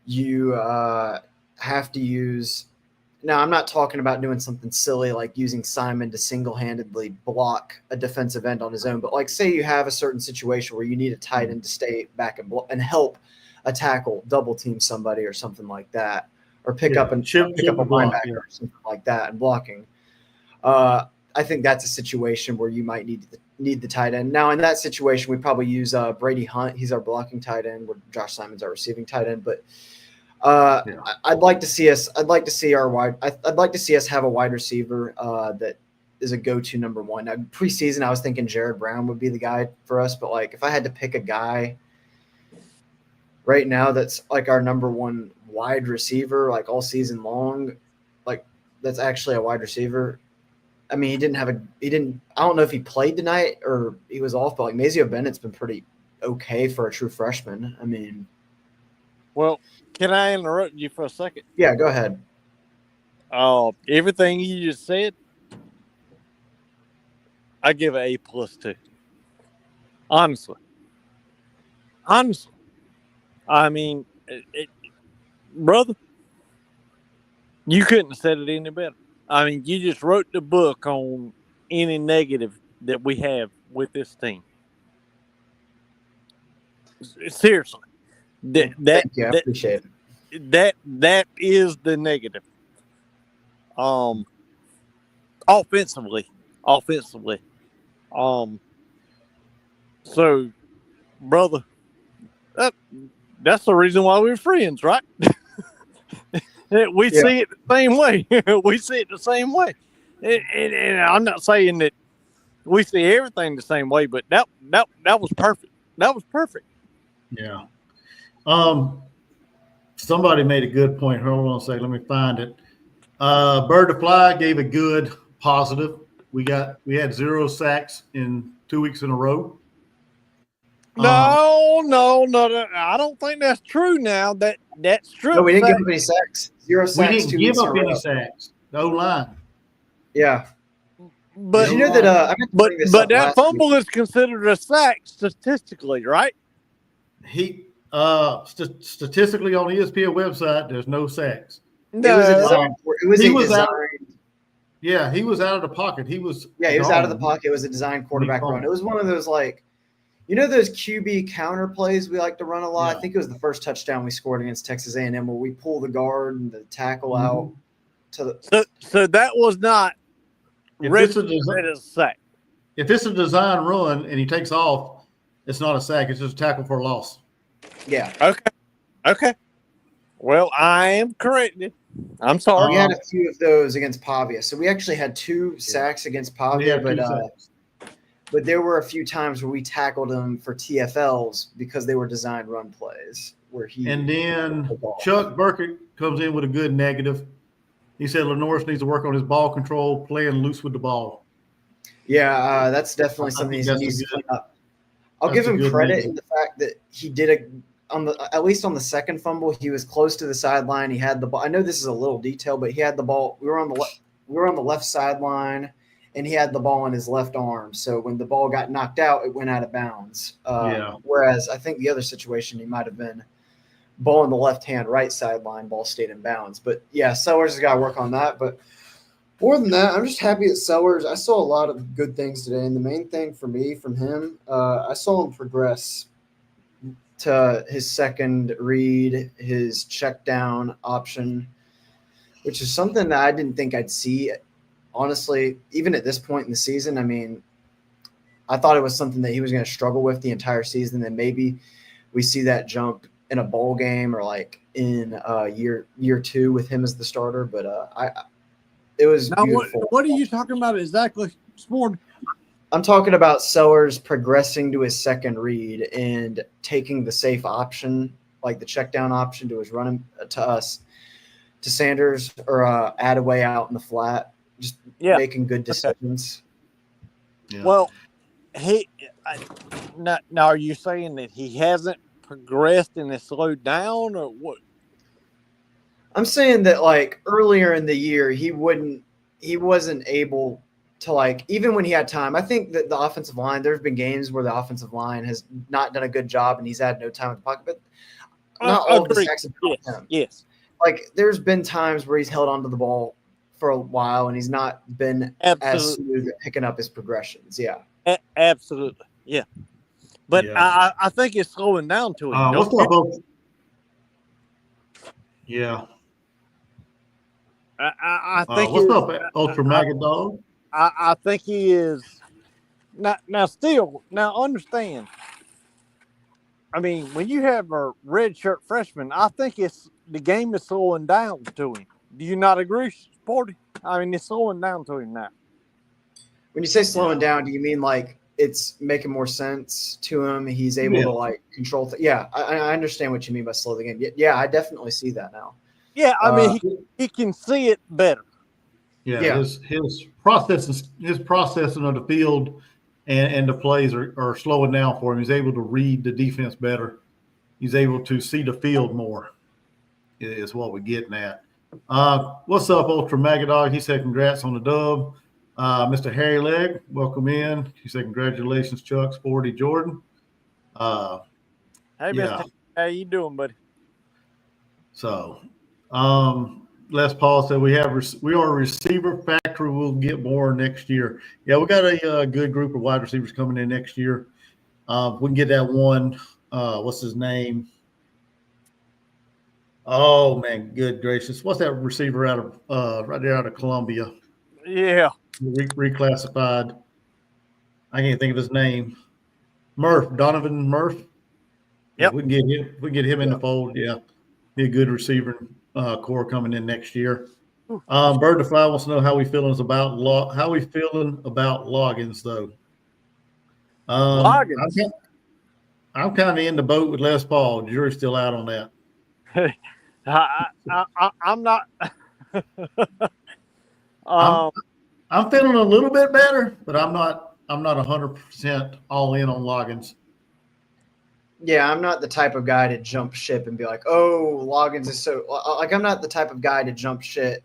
you have to use – now, I'm not talking about doing something silly like using Simon to single-handedly block a defensive end on his own. But, like, say you have a certain situation where you need a tight end to stay back and help a tackle, double-team somebody or something like that, or pick up a linebacker or something like that and blocking. I think that's a situation where you might need the tight end. Now, in that situation, we probably use Brady Hunt. He's our blocking tight end, where Josh Simon's our receiving tight end. But I'd like to see us. I'd like to see us have a wide receiver that is a go-to number one. Now, preseason, I was thinking Jared Brown would be the guy for us, but like if I had to pick a guy right now that's like our number one wide receiver, like all season long, like that's actually a wide receiver. I mean, I don't know if he played tonight or he was off, but like Mazio Bennett's been pretty okay for a true freshman. I mean, well. Can I interrupt you for a second? Yeah, go ahead. Everything you just said, I give an A+ to. Honestly. I mean, brother, you couldn't have said it any better. I mean, you just wrote the book on any negative that we have with this team. Seriously. Thank you. I appreciate it. That is the negative. Offensively. So, brother, that's the reason why we're friends, right? We see it the same way. We see it the same way. And I'm not saying that we see everything the same way, but that was perfect. That was perfect. Yeah. Somebody made a good point. Hold on a second. Let me find it. Bird to Fly gave a good positive. We had 0 sacks in 2 weeks in a row. No. I don't think that's true now. That's true. No, we didn't give up any sacks. 0 sacks. We didn't give up any sacks. No line. Yeah. But you know that but that fumble is considered a sack statistically, right? He statistically on the ESPN website, there's no sacks. No. He was out of the pocket. He was out of the pocket. It was a design quarterback run. It was one of those like, you know, those QB counter plays we like to run a lot. Yeah. I think it was the first touchdown we scored against Texas A&M where we pull the guard and the tackle out to the. So that was not. If it's a design run and he takes off, it's not a sack. It's just a tackle for a loss. Yeah. Okay. Well, I am corrected. I'm sorry. We had a few of those against Pavia. So we actually had 2 sacks against We Pavia, have two sacks. but there were a few times where we tackled him for TFLs because they were designed run plays where he And then the ball. Chuck Burkett comes in with a good negative. He said Lenoris needs to work on his ball control, playing loose with the ball. Yeah, that's definitely I something think he that's needs a to good. clean up. I'll That's give a him good credit negative. in the fact that he did at least on the second fumble, he was close to the sideline. He had the ball. I know this is a little detail, but he had the ball. We were on the left sideline, and he had the ball in his left arm. So when the ball got knocked out, it went out of bounds. Yeah. Whereas I think the other situation, he might have been ball in the left hand, right sideline, ball stayed in bounds. But yeah, Sellers has got to work on that. But more than that, I'm just happy that Sellers. I saw a lot of good things today, and the main thing for me from him, I saw him progress to his second read, his check down option, which is something that I didn't think I'd see. Honestly, even at this point in the season, I mean, I thought it was something that he was going to struggle with the entire season. Then maybe we see that jump in a bowl game or like in year 2 with him as the starter. But it was Now, beautiful. what are you talking about exactly, Sport? I'm talking about Sellers progressing to his second read and taking the safe option, like the check down option, to his running to us, to Sanders or Attaway out in the flat, just making good decisions. Yeah. Well, now are you saying that he hasn't progressed and has slowed down, or what? I'm saying that like earlier in the year, he wasn't able to, like, even when he had time. I think that the offensive line, there's been games where the offensive line has not done a good job and he's had no time in the pocket, but not all of the sacks have been on him. Yes. Like there's been times where he's held onto the ball for a while and he's not been as smooth at picking up his progressions. Yeah. Absolutely. Yeah. But Yeah. I think it's slowing down to him. What's up, folks? Yeah. I think what's up, Ultra Maggot Dog? I think he is now still understand. I mean, when you have a redshirt freshman, I think it's the game is slowing down to him. Do you not agree, Sporty? I mean, it's slowing down to him now. When you say slowing down, do you mean like it's making more sense to him? He's able to like control. I understand what you mean by slow the game. Yeah, I definitely see that now. Yeah, I mean, he can see it better. Yeah. His processing of the field and the plays are slowing down for him. He's able to read the defense better. He's able to see the field more. Is what we're getting at. What's up, Ultra Magadog? He said congrats on the dub. Mr. Harry Leg, welcome in. He said congratulations, Chuck, Sporty, Jordan. Hey, Mr. How you doing, buddy? So, Les Paul said we are a receiver factory. We'll get more next year. Yeah, we got a good group of wide receivers coming in next year. We can get that one. What's his name? Oh man, good gracious! What's that receiver out of right there out of Columbia? Yeah, reclassified. I can't think of his name. Donovan Murph. Yep. We can get him. We get him in the fold. Yeah, be a good receiver core coming in next year. Bird the Fly wants to know how we feeling about Loggins though. Loggins. I'm kind of in the boat with Les Paul. The jury's still out on that. I'm not. I'm feeling a little bit better, but I'm not 100% all in on Loggins. Yeah, I'm not the type of guy to jump ship and be like, "Oh, Loggins is so like." I'm not the type of guy to jump ship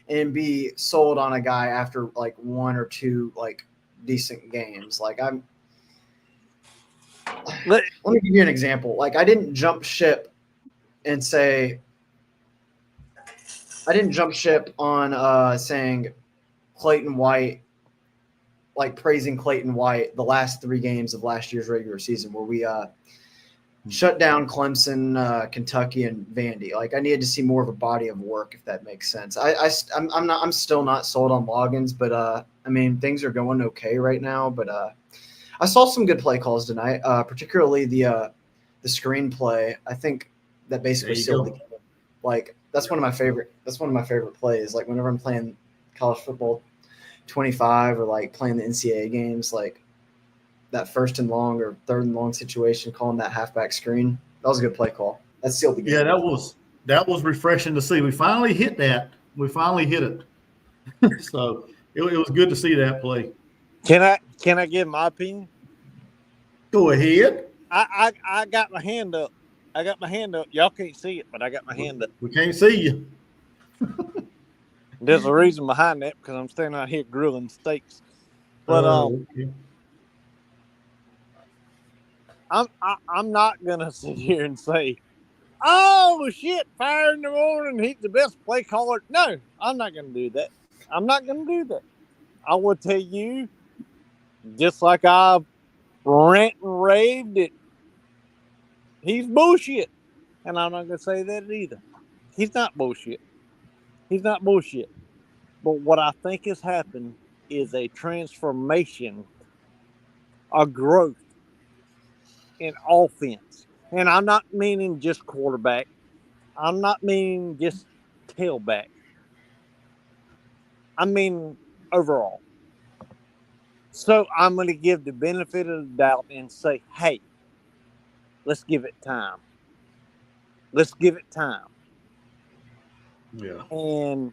and be sold on a guy after like 1 or 2 like decent games. Like let me give you an example. Like I didn't jump ship and say I didn't jump ship on saying Clayton White, like praising Clayton White the last 3 games of last year's regular season where we shut down Clemson, Kentucky, and Vandy. Like I needed to see more of a body of work, if that makes sense. I'm still not sold on Loggins, but I mean things are going okay right now. But I saw some good play calls tonight, particularly the screenplay. I think that basically There you sealed go. the game. Like that's one of my favorite plays. Like whenever I'm playing college football 25 or like playing the NCAA games, like that first and long or third and long situation, calling that halfback screen. That was a good play call. That sealed the game. Yeah, that was refreshing to see. We finally hit that. We finally hit it. So it was good to see that play. Can I give my opinion? Go ahead. I got my hand up. I got my hand up. Y'all can't see it, but I got my hand up. We can't see you. There's a reason behind that because I'm standing out here grilling steaks. But Okay. I'm not gonna sit here and say, "Oh shit, fire in the morning, he's the best play caller." No, I'm not gonna do that. I'm not gonna do that. I will tell you, just like I rant and raved that he's bullshit, and I'm not gonna say that either. He's not bullshit. He's not bullshit. But what I think has happened is a transformation, a growth in offense. And I'm not meaning just quarterback. I'm not meaning just tailback. I mean overall. So I'm going to give the benefit of the doubt and say, hey, let's give it time. Let's give it time. Yeah. And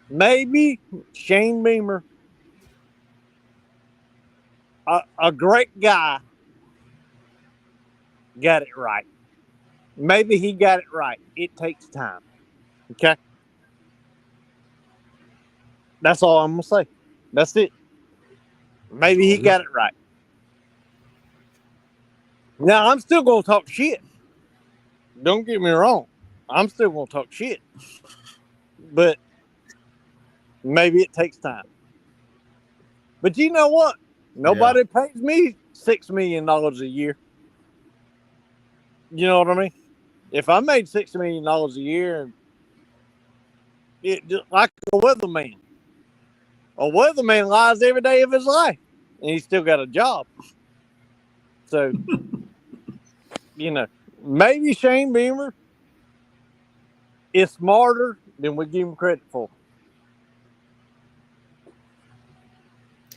maybe Shane Beamer, a great guy, got it right. Maybe he got it right. It takes time. Okay? That's all I'm going to say. That's it. Maybe he got it right. Now, I'm still going to talk shit. Don't get me wrong. I'm still going to talk shit. But maybe it takes time. But you know what? Nobody pays me $6 million a year. You know what I mean? If I made $6 million a year, it just like a weatherman. A weatherman lies every day of his life, and he's still got a job. So, you know, maybe Shane Beamer is smarter than we give him credit for.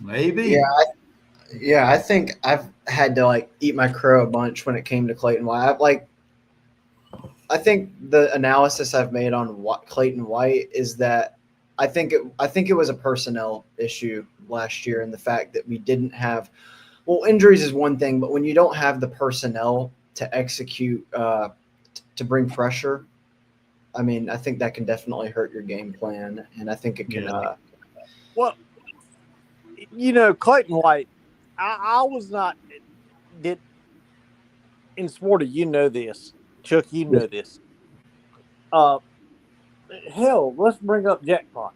Maybe. Yeah, I think I've had to like eat my crow a bunch when it came to Clayton White. I think the analysis I've made on Clayton White is that I think it was a personnel issue last year, and the fact that we didn't have, well, injuries is one thing, but when you don't have the personnel to execute to bring pressure, I mean, I think that can definitely hurt your game plan, and I think it can. Well, you know, Clayton White, I was not in sport. You know this, Chuck. You know this. Hell, let's bring up Jackpot.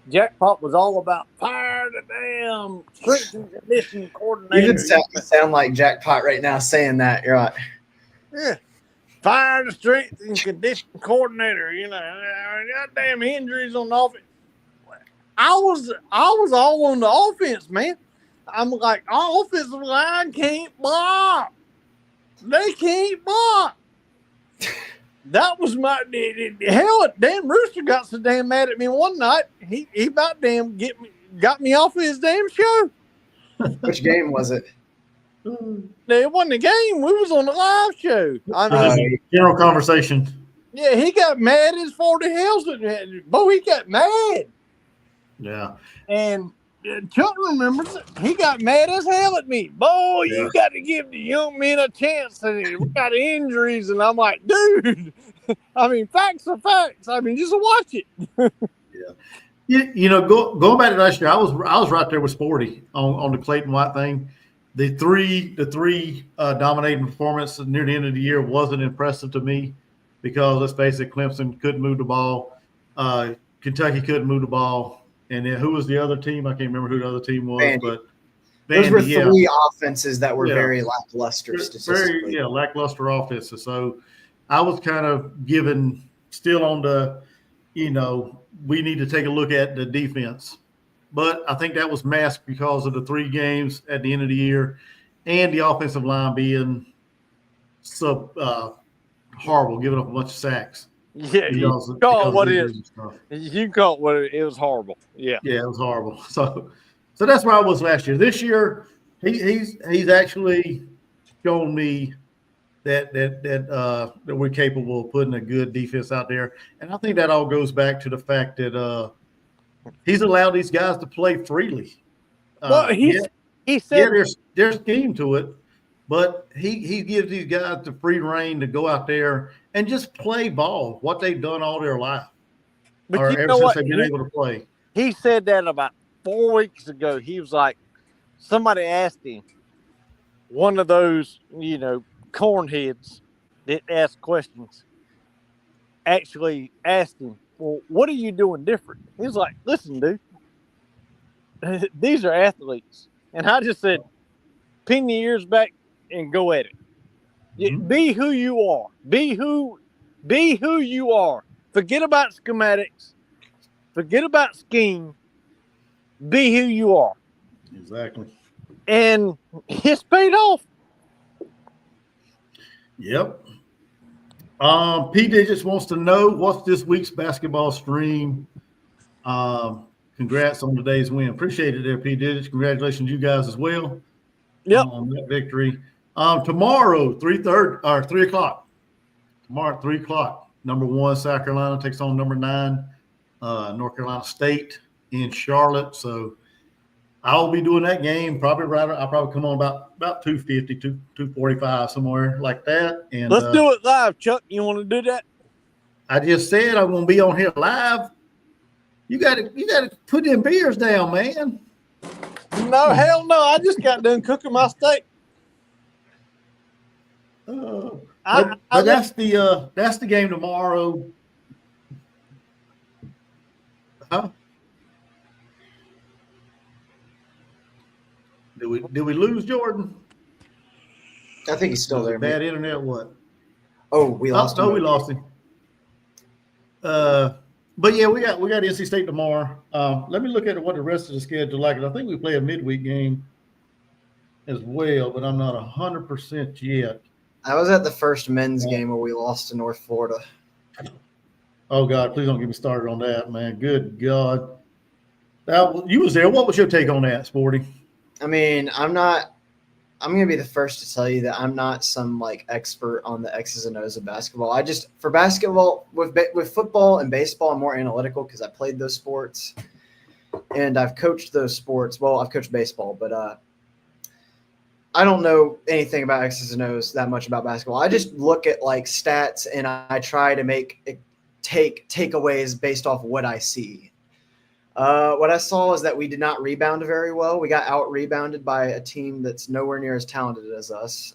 Jackpot was all about fire the damn strength and conditioning coordinator. You sound like Jackpot right now saying that. You're right. Yeah. Fire the strength and conditioning coordinator. You know, goddamn injuries on the offense. I was all on the offense, man. I'm like, our offensive line can't block. They can't block. That was my hell. Dan Rooster got so damn mad at me one night. He about damn got me off of his damn show. Which game was it? It wasn't a game. We was on the live show. I mean, general conversation. Yeah, he got mad as 40 hells. Boy, he got mad. Yeah. And Chuck remembers it. He got mad as hell at me. Boy, you got to give the young men a chance. We got injuries. And I'm like, dude, I mean, facts are facts. I mean, just watch it. Yeah. You know, going back to last year, I was right there with Sporty on the Clayton White thing. The three dominating performance near the end of the year wasn't impressive to me because let's face it, Clemson couldn't move the ball. Kentucky couldn't move the ball. And then who was the other team? I can't remember who the other team was, Vandy. but Those were three offenses that were very lackluster statistically. Very lackluster offenses. So I was kind of given still on the, you know, we need to take a look at the defense. But I think that was masked because of the 3 games at the end of the year and the offensive line being horrible, giving up a bunch of sacks. Yeah, Because, you call it what of it injuries is. and stuff. You can call it what it was horrible. Yeah. Yeah, it was horrible. So that's where I was last year. This year, he's actually shown me that we're capable of putting a good defense out there, and I think that all goes back to the fact that he's allowed these guys to play freely. Well, he said There's scheme to it, but he gives these guys the free reign to go out there and just play ball, what they've done all their life, but or you ever know since what? they've been able to play. He said that about 4 weeks ago. He was like, somebody asked him, one of those, cornheads that ask questions, actually asked him, well, what are you doing different? He's like, listen, dude, these are athletes. And I just said, pin your ears back and go at it. Mhm. Be who you are. Be who you are. Forget about schematics. Forget about scheme. Be who you are. Exactly. And it's paid off. Yep. P Digits wants to know what's this week's basketball stream. Congrats on today's win. Appreciate it there, P Digits. Congratulations, you guys as well. Yep. On that victory. Tomorrow, 3:30 or 3 o'clock. Tomorrow at 3 o'clock. Number 1, South Carolina takes on number 9, North Carolina State in Charlotte. So I'll be doing that game probably I'll probably come on about 2:50, 2:45, somewhere like that. And Let's do it live, Chuck. You want to do that? I just said I'm going to be on here live. You got to put them beers down, man. No, hell no. I just got done cooking my steak. But that's the game tomorrow. Huh? Did we lose Jordan? I think he's still there. Bad Man. internet. What? Oh, we lost him. No, we lost him. But yeah, we got NC State tomorrow. Let me look at what the rest of the schedule like. I think we play a midweek game as well, but I'm not 100% yet. I was at the first men's game where we lost to North Florida. Oh God, please don't get me started on that, man. Good God. You was there. What was your take on that, Sporty? I mean, I'm going to be the first to tell you that I'm not some like expert on the X's and O's of basketball. For basketball, with football and baseball, I'm more analytical because I played those sports and I've coached those sports. Well, I've coached baseball, but I don't know anything about X's and O's that much about basketball. I just look at like stats and I try to make takeaways based off what I see. What I saw is that we did not rebound very well. We got out-rebounded by a team that's nowhere near as talented as us.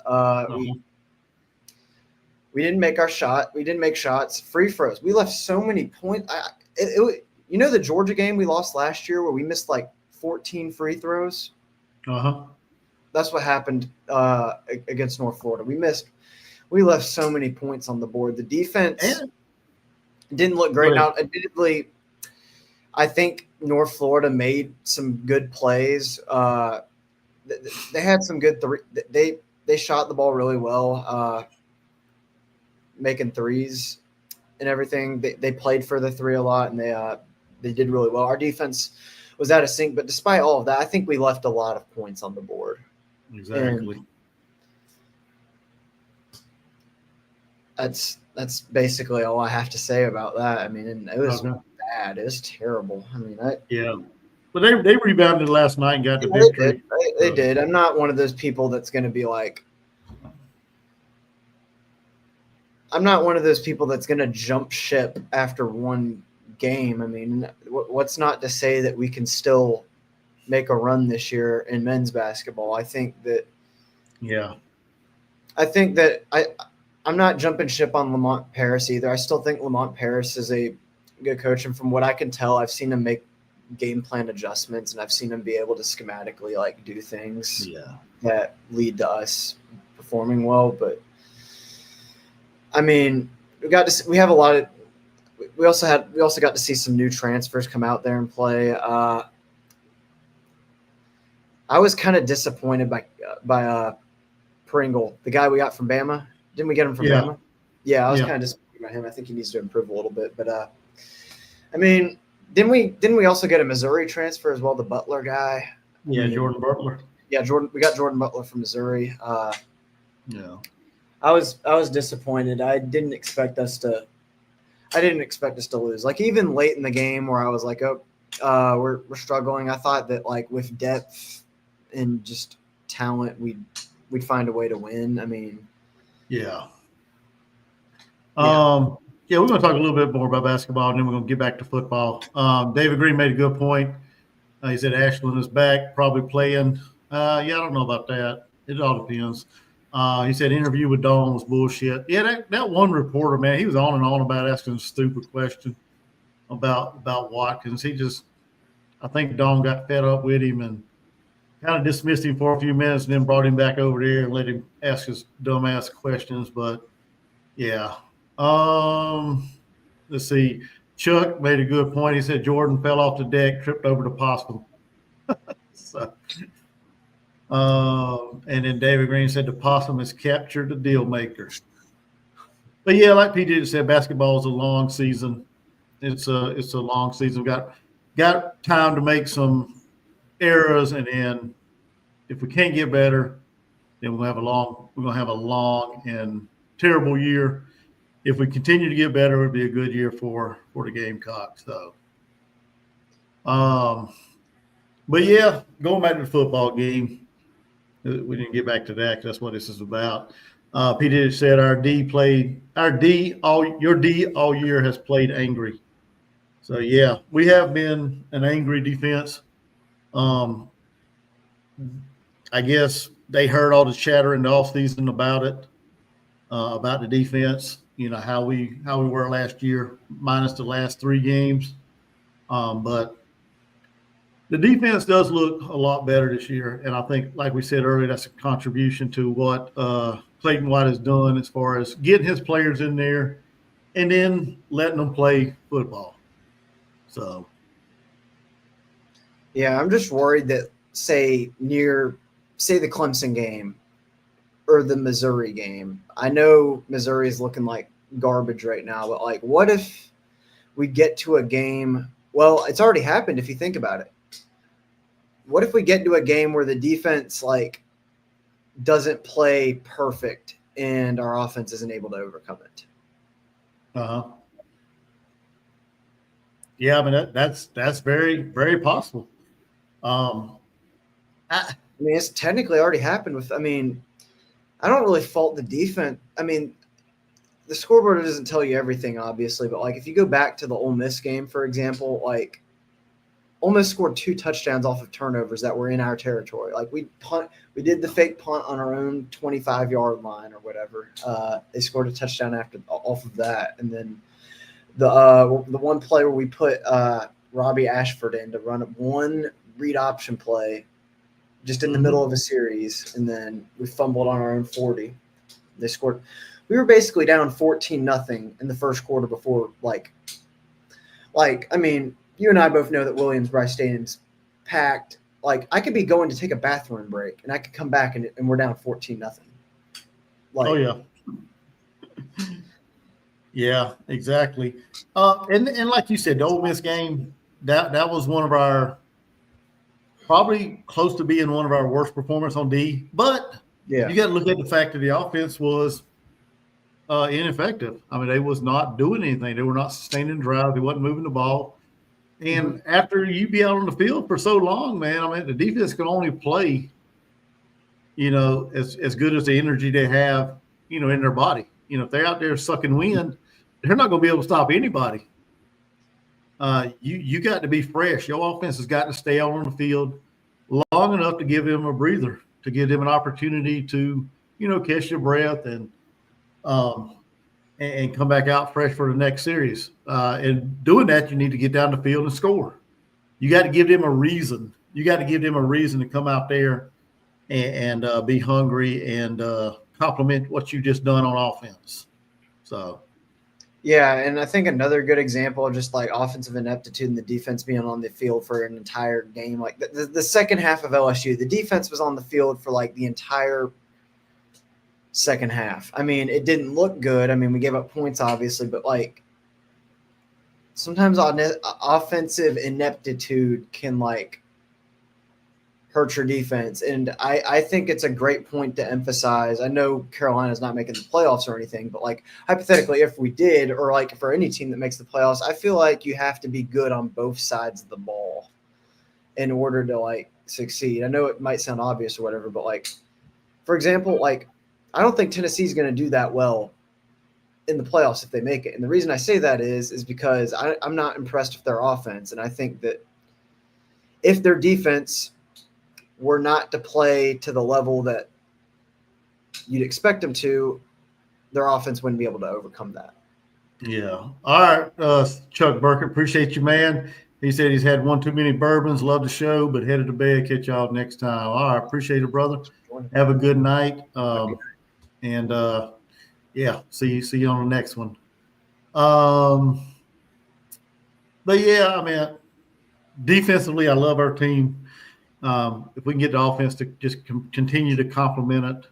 We didn't make our shot. We didn't make shots. Free throws. We left so many points. The Georgia game we lost last year where we missed like 14 free throws? Uh-huh. That's what happened against North Florida. We left so many points on the board. The defense didn't look great. Now, admittedly, I think North Florida made some good plays. They had some good they shot the ball really well, making threes and everything. They played for the three a lot, and they did really well. Our defense was out of sync, but despite all of that, I think we left a lot of points on the board. Exactly. And that's basically all I have to say about that. I mean, it was bad. It was terrible. I mean, but they rebounded last night and got the victory. They did. I'm not one of those people that's going to be like. I'm not one of those people that's going to jump ship after one game. I mean, what's not to say that we can still make a run this year in men's basketball? I think that. Yeah. I think that I'm not jumping ship on Lamont Paris either. I still think Lamont Paris is a good coach, and from what I can tell, I've seen him make game plan adjustments, and I've seen him be able to schematically like do things that lead to us performing well. But I mean, we also got to see some new transfers come out there and play. I was kind of disappointed by Pringle, the guy we got from Bama. Didn't we get him from Bama? Yeah, I was Yeah. kind of disappointed by him. I think he needs to improve a little bit. But I mean, didn't we also get a Missouri transfer as well, the Butler guy? Yeah, Jordan Butler. Yeah, Jordan. We got Jordan Butler from Missouri. Yeah. I was disappointed. I didn't expect us to lose. Like even late in the game where I was like, oh, we're struggling. I thought that like with depth and just talent, we'd find a way to win. I mean, Yeah. Yeah. Yeah, we're going to talk a little bit more about basketball, and then we're going to get back to football. David Green made a good point. He said Ashland is back, probably playing. Yeah, I don't know about that. It all depends. He said interview with Dawn was bullshit. Yeah, that one reporter, man, he was on and on about asking a stupid question about Watkins. I think Dawn got fed up with him and kind of dismissed him for a few minutes, and then brought him back over there and let him ask his dumbass questions. But yeah. Let's see. Chuck made a good point. He said Jordan fell off the deck, tripped over the possum. So, and then David Green said the possum has captured the deal maker. But yeah, like PJ said, basketball is a long season. It's a long season. We got time to make some errors, and then if we can't get better, then we're gonna have a long and terrible year. If we continue to get better, it'll be a good year for the Gamecocks. So, but yeah, going back to the football game, we didn't get back to that because that's what this is about. Peter said your D all year has played angry. So yeah, we have been an angry defense. I guess they heard all the chatter in the offseason about it, about the defense. You know how we were last year, minus the last 3 games. But the defense does look a lot better this year, and I think, like we said earlier, that's a contribution to what Clayton White has done as far as getting his players in there and then letting them play football. So, yeah, I'm just worried that say the Clemson game or the Missouri game. I know Missouri is looking like garbage right now, but like, what if we get to a game? Well, it's already happened if you think about it. What if we get to a game where the defense like doesn't play perfect and our offense isn't able to overcome it? yeah, I mean that's very, very possible. I mean, it's technically already happened with. I mean, I don't really fault the defense. I mean, the scoreboard doesn't tell you everything, obviously, but like if you go back to the Ole Miss game, for example, like Ole Miss scored 2 touchdowns off of turnovers that were in our territory. Like we did the fake punt on our own 25-yard line or whatever. They scored a touchdown off of that, and then the one play where we put Robbie Ashford in to run one read option play just in the middle of a series, and then we fumbled on our own 40. They scored. We were basically down 14-0 in the first quarter before like I mean, you and I both know that Williams-Brice Stadium's packed. Like I could be going to take a bathroom break, and I could come back and we're down 14-0. Like, oh yeah. Yeah, exactly. And like you said, the Ole Miss game, that was one of our probably close to being one of our worst performers on D. But yeah, you got to look at the fact that the offense was ineffective. I mean, they was not doing anything. They were not sustaining drive. They wasn't moving the ball. And after you be out on the field for so long, man, I mean, the defense can only play, as good as the energy they have, in their body. If they're out there sucking wind, they're not going to be able to stop anybody. You got to be fresh. Your offense has got to stay out on the field long enough to give them a breather, to give them an opportunity to, catch your breath and come back out fresh for the next series. And doing that, you need to get down the field and score. You got to give them a reason. You got to give them a reason to come out there and be hungry and compliment what you just done on offense. So. Yeah, and I think another good example of just like offensive ineptitude and the defense being on the field for an entire game, like the second half of LSU, the defense was on the field for like the entire second half. I mean, it didn't look good. I mean, we gave up points, obviously, but like sometimes offensive ineptitude can like hurt your defense. And I think it's a great point to emphasize. I know Carolina's not making the playoffs or anything, but like hypothetically, if we did, or like for any team that makes the playoffs, I feel like you have to be good on both sides of the ball in order to like succeed. I know it might sound obvious or whatever, but like, for example, like I don't think Tennessee's going to do that well in the playoffs if they make it. And the reason I say that is because I'm not impressed with their offense. And I think that if their defense were not to play to the level that you'd expect them to, their offense wouldn't be able to overcome that. Yeah. All right, Chuck Burkett, appreciate you, man. He said he's had one too many bourbons, love the show, but headed to bed. Catch y'all next time. All right, appreciate it, brother. Have a good night. Yeah, see you on the next one. But yeah, I mean, defensively, I love our team. If we can get the offense to just continue to complement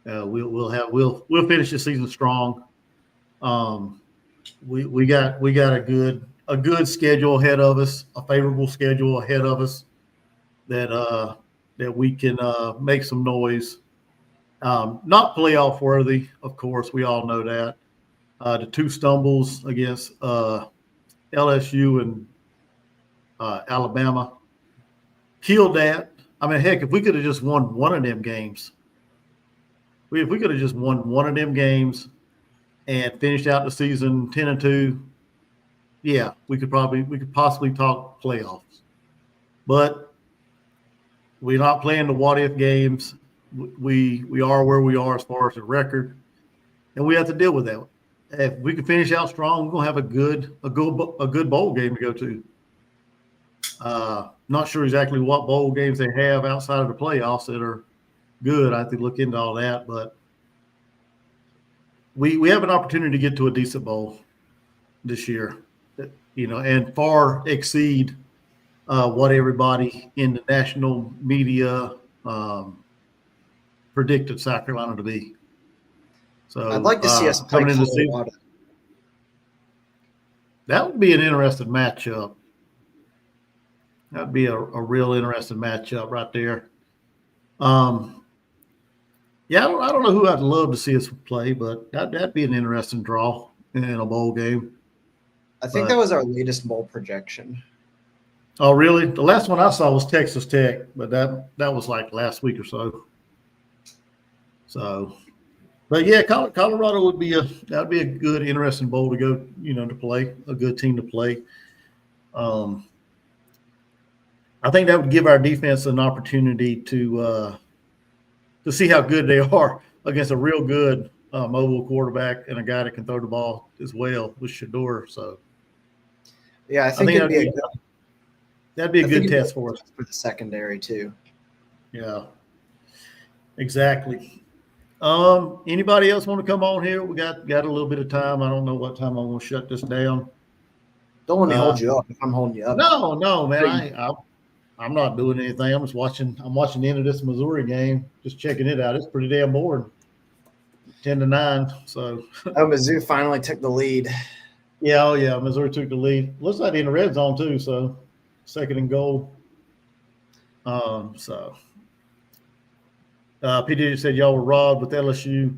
it, we'll finish the season strong. We got a good schedule ahead of us, a favorable schedule ahead of us that we can make some noise. Not playoff worthy, of course. We all know that. The two stumbles against LSU and Alabama killed that. I mean, heck, if we could have just won one of them games, if we could have just won one of them games and finished out the season 10-2, yeah, we could possibly talk playoffs. But we're not playing the what if games. We are where we are as far as the record, and we have to deal with that. If we can finish out strong, we're gonna have a good bowl game to go to. Not sure exactly what bowl games they have outside of the playoffs that are good. I have to look into all that, but we have an opportunity to get to a decent bowl this year, and far exceed what everybody in the national media predicted South Carolina to be. So I'd like to see us play coming into the Colorado. season. That would be an interesting matchup. That'd be a real interesting matchup right there. Yeah, I don't know who I'd love to see us play, but that'd be an interesting draw in a bowl game. I think that was our latest bowl projection. Oh, really? The last one I saw was Texas Tech, but that was like last week or so. So, but yeah, Colorado would be a good, interesting bowl to go, to play, a good team to play. I think that would give our defense an opportunity to see how good they are against a real good mobile quarterback and a guy that can throw the ball as well with Shador. So, yeah, I think that'd be a good test for us for the secondary too. Yeah, exactly. Anybody else want to come on here? We got a little bit of time. I don't know what time I'm going to shut this down. Don't let me hold you up if I'm holding you up. No, man. I'm not doing anything. I'm watching the end of this Missouri game, just checking it out. It's pretty damn boring. 10-9. So Mizzou finally took the lead. Yeah, Missouri took the lead. Looks like in the red zone too, so second and goal. PD said y'all were robbed with LSU.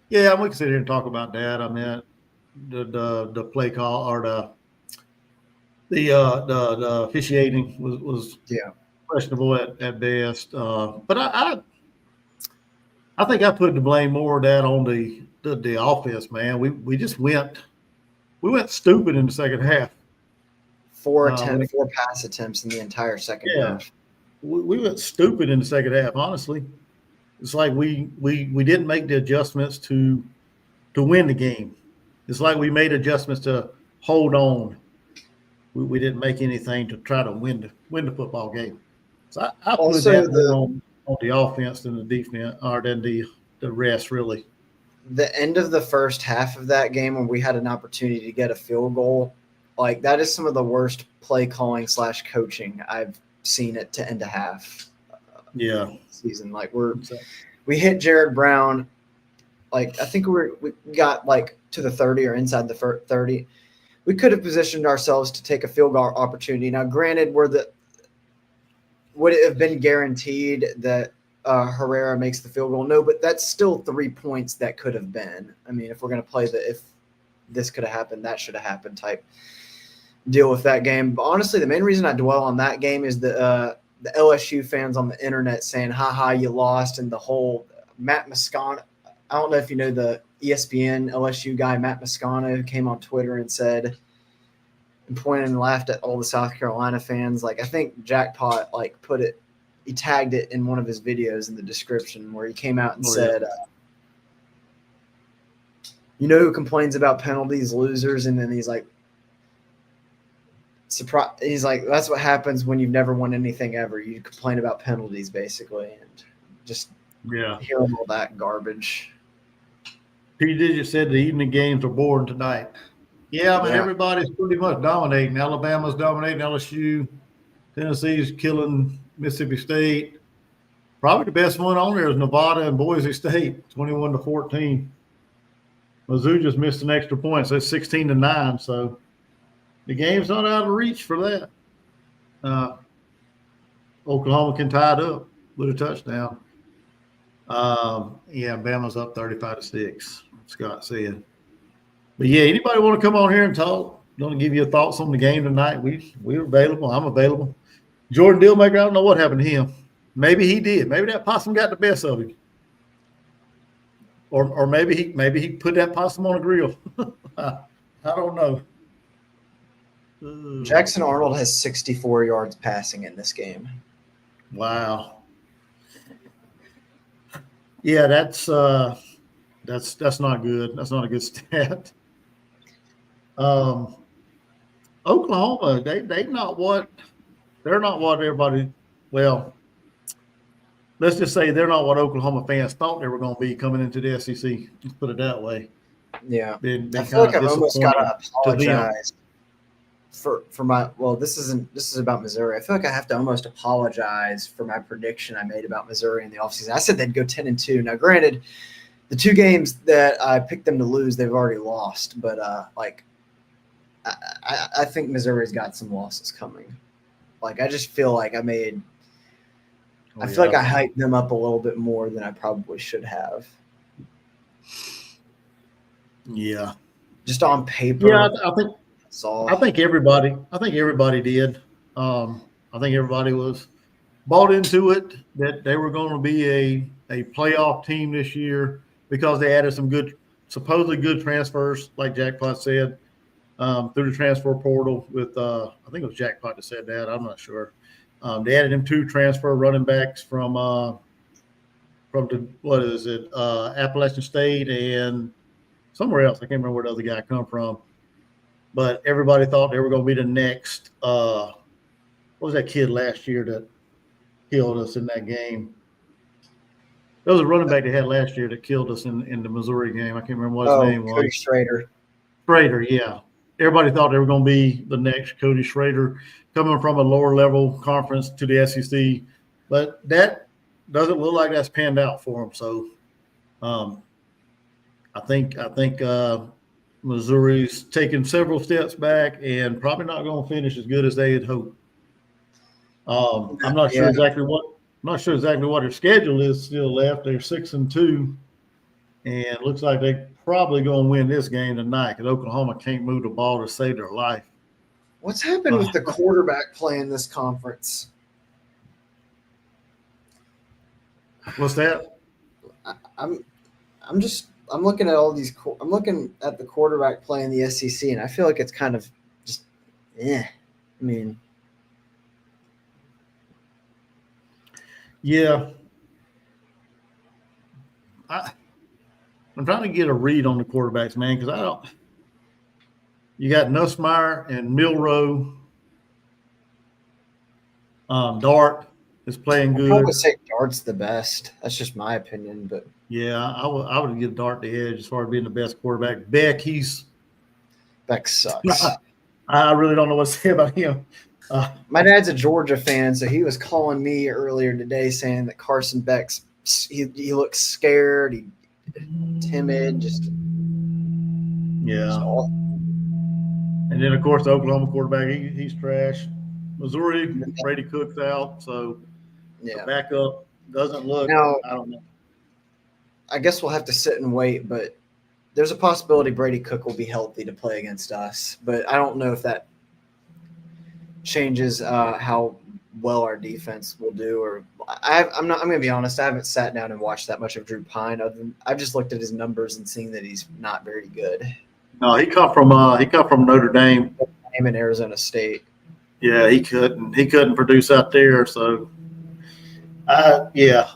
Yeah, we can sit here and talk about that. I mean, the play call or the officiating was questionable at best. But I think I put the blame more of that on the offense, man. We just went stupid in the second half. 4 pass attempts in the entire second half. We went stupid in the second half, honestly. It's like we didn't make the adjustments to win the game. It's like we made adjustments to hold on. We didn't make anything to try to win the football game. So I put that more on the offense than the defense, or than the rest, really. The end of the first half of that game, when we had an opportunity to get a field goal, like that is some of the worst play calling / coaching I've seen it to end a half. Yeah. Season. Like we hit Jared Brown Like I think we got like to the 30 or inside the 30. We could have positioned ourselves to take a field goal opportunity. Now, granted, would it have been guaranteed that Herrera makes the field goal? No, but that's still 3 points that could have been. I mean, if we're going to play if this could have happened, that should have happened type deal with that game. But honestly, the main reason I dwell on that game is the LSU fans on the internet saying, "Ha, you lost," and the whole Matt Moscano. I don't know if you know the ESPN LSU guy, Matt Moscano, who came on Twitter and said and pointed and laughed at all the South Carolina fans. Like, I think Jackpot he tagged it in one of his videos in the description where he came out and said, you know who complains about penalties? Losers. And then he's like, he's like, that's what happens when you've never won anything ever. You complain about penalties, basically, and just hearing all that garbage. P. Digit said the evening games are boring tonight. Yeah, I mean, everybody's pretty much dominating. Alabama's dominating LSU. Tennessee's killing Mississippi State. Probably the best one on there is Nevada and Boise State, 21-14. Mizzou just missed an extra point, so it's 16-9. So the game's not out of reach for that. Oklahoma can tie it up with a touchdown. Bama's up 35-6. Scott said. But yeah, anybody want to come on here and talk? Want to give your thoughts on the game tonight? We're available. I'm available. Jordan Dealmaker, I don't know what happened to him. Maybe he did. Maybe that possum got the best of him. Or maybe he put that possum on a grill. I don't know. Jackson Arnold has 64 yards passing in this game. Wow. Yeah, that's not good. That's not a good stat. Oklahoma, they're not what everybody. Well, let's just say they're not what Oklahoma fans thought they were going to be coming into the SEC. Let's put it that way. Yeah, I feel like I've almost got to apologize for my. Well, this is about Missouri. I feel like I have to almost apologize for my prediction I made about Missouri in the offseason. I said they'd go 10-2. Now, granted, the 2 games that I picked them to lose, they've already lost. But I think Missouri's got some losses coming. Like, I just feel like I feel like I hyped them up a little bit more than I probably should have. Yeah. Just on paper. Yeah, I think everybody did. I think everybody was bought into it that they were going to be a playoff team this year because they added some supposedly good transfers, like Jackpot said, through the transfer portal with I think it was Jackpot that said that. I'm not sure. They added him 2 transfer running backs from Appalachian State and somewhere else. I can't remember where the other guy come from. But everybody thought they were going to be the next what was that kid last year that killed us in that game? There was a running back they had last year that killed us in the Missouri game. I can't remember what his name was. Cody Schrader. Schrader, yeah. Everybody thought they were going to be the next Cody Schrader coming from a lower level conference to the SEC. But that doesn't look like that's panned out for him. So I think Missouri's taken several steps back and probably not going to finish as good as they had hoped. I'm not sure exactly what their schedule is still left. They're 6-2, and looks like they're probably going to win this game tonight because Oklahoma can't move the ball to save their life. What's happened with the quarterback play in this conference? What's that? I'm looking at all these. I'm looking at the quarterback play in the SEC, and I feel like it's kind of just, I mean, yeah. I'm trying to get a read on the quarterbacks, man, because I don't. You got Nussmeier and Milroe. Dart is playing good. I would say Dart's the best. That's just my opinion, but yeah, I would give Dart the edge as far as being the best quarterback. Beck sucks. I really don't know what to say about him. My dad's a Georgia fan, so he was calling me earlier today saying that Carson Beck's he looks scared. timid, just Yeah. all. And then, of course, the Oklahoma quarterback, he's trash. Missouri, Brady Cook's out, so the Yeah. backup doesn't look. Now, I don't know. I guess we'll have to sit and wait, but there's a possibility Brady Cook will be healthy to play against us. But I don't know if that changes how well our defense will do. Or I'm going to be honest. I haven't sat down and watched that much of Drew Pine. I've just looked at his numbers and seen that he's not very good. No, he come from Notre Dame. Him in Arizona State. Yeah, he couldn't produce out there. So, I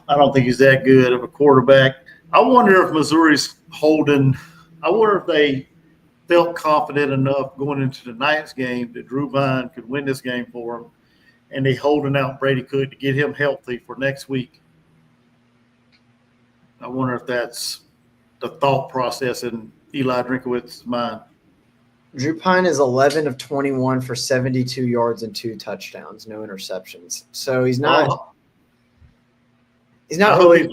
don't think he's that good of a quarterback. I wonder if Missouri's holding. I wonder if they felt confident enough going into tonight's game that Drew Vine could win this game for him, and they holding out Brady Cook to get him healthy for next week. I wonder if that's the thought process in Eli Drinkowitz's mind. Drew Pine is 11 of 21 for 72 yards and 2 touchdowns, no interceptions. So he's not. He's not really.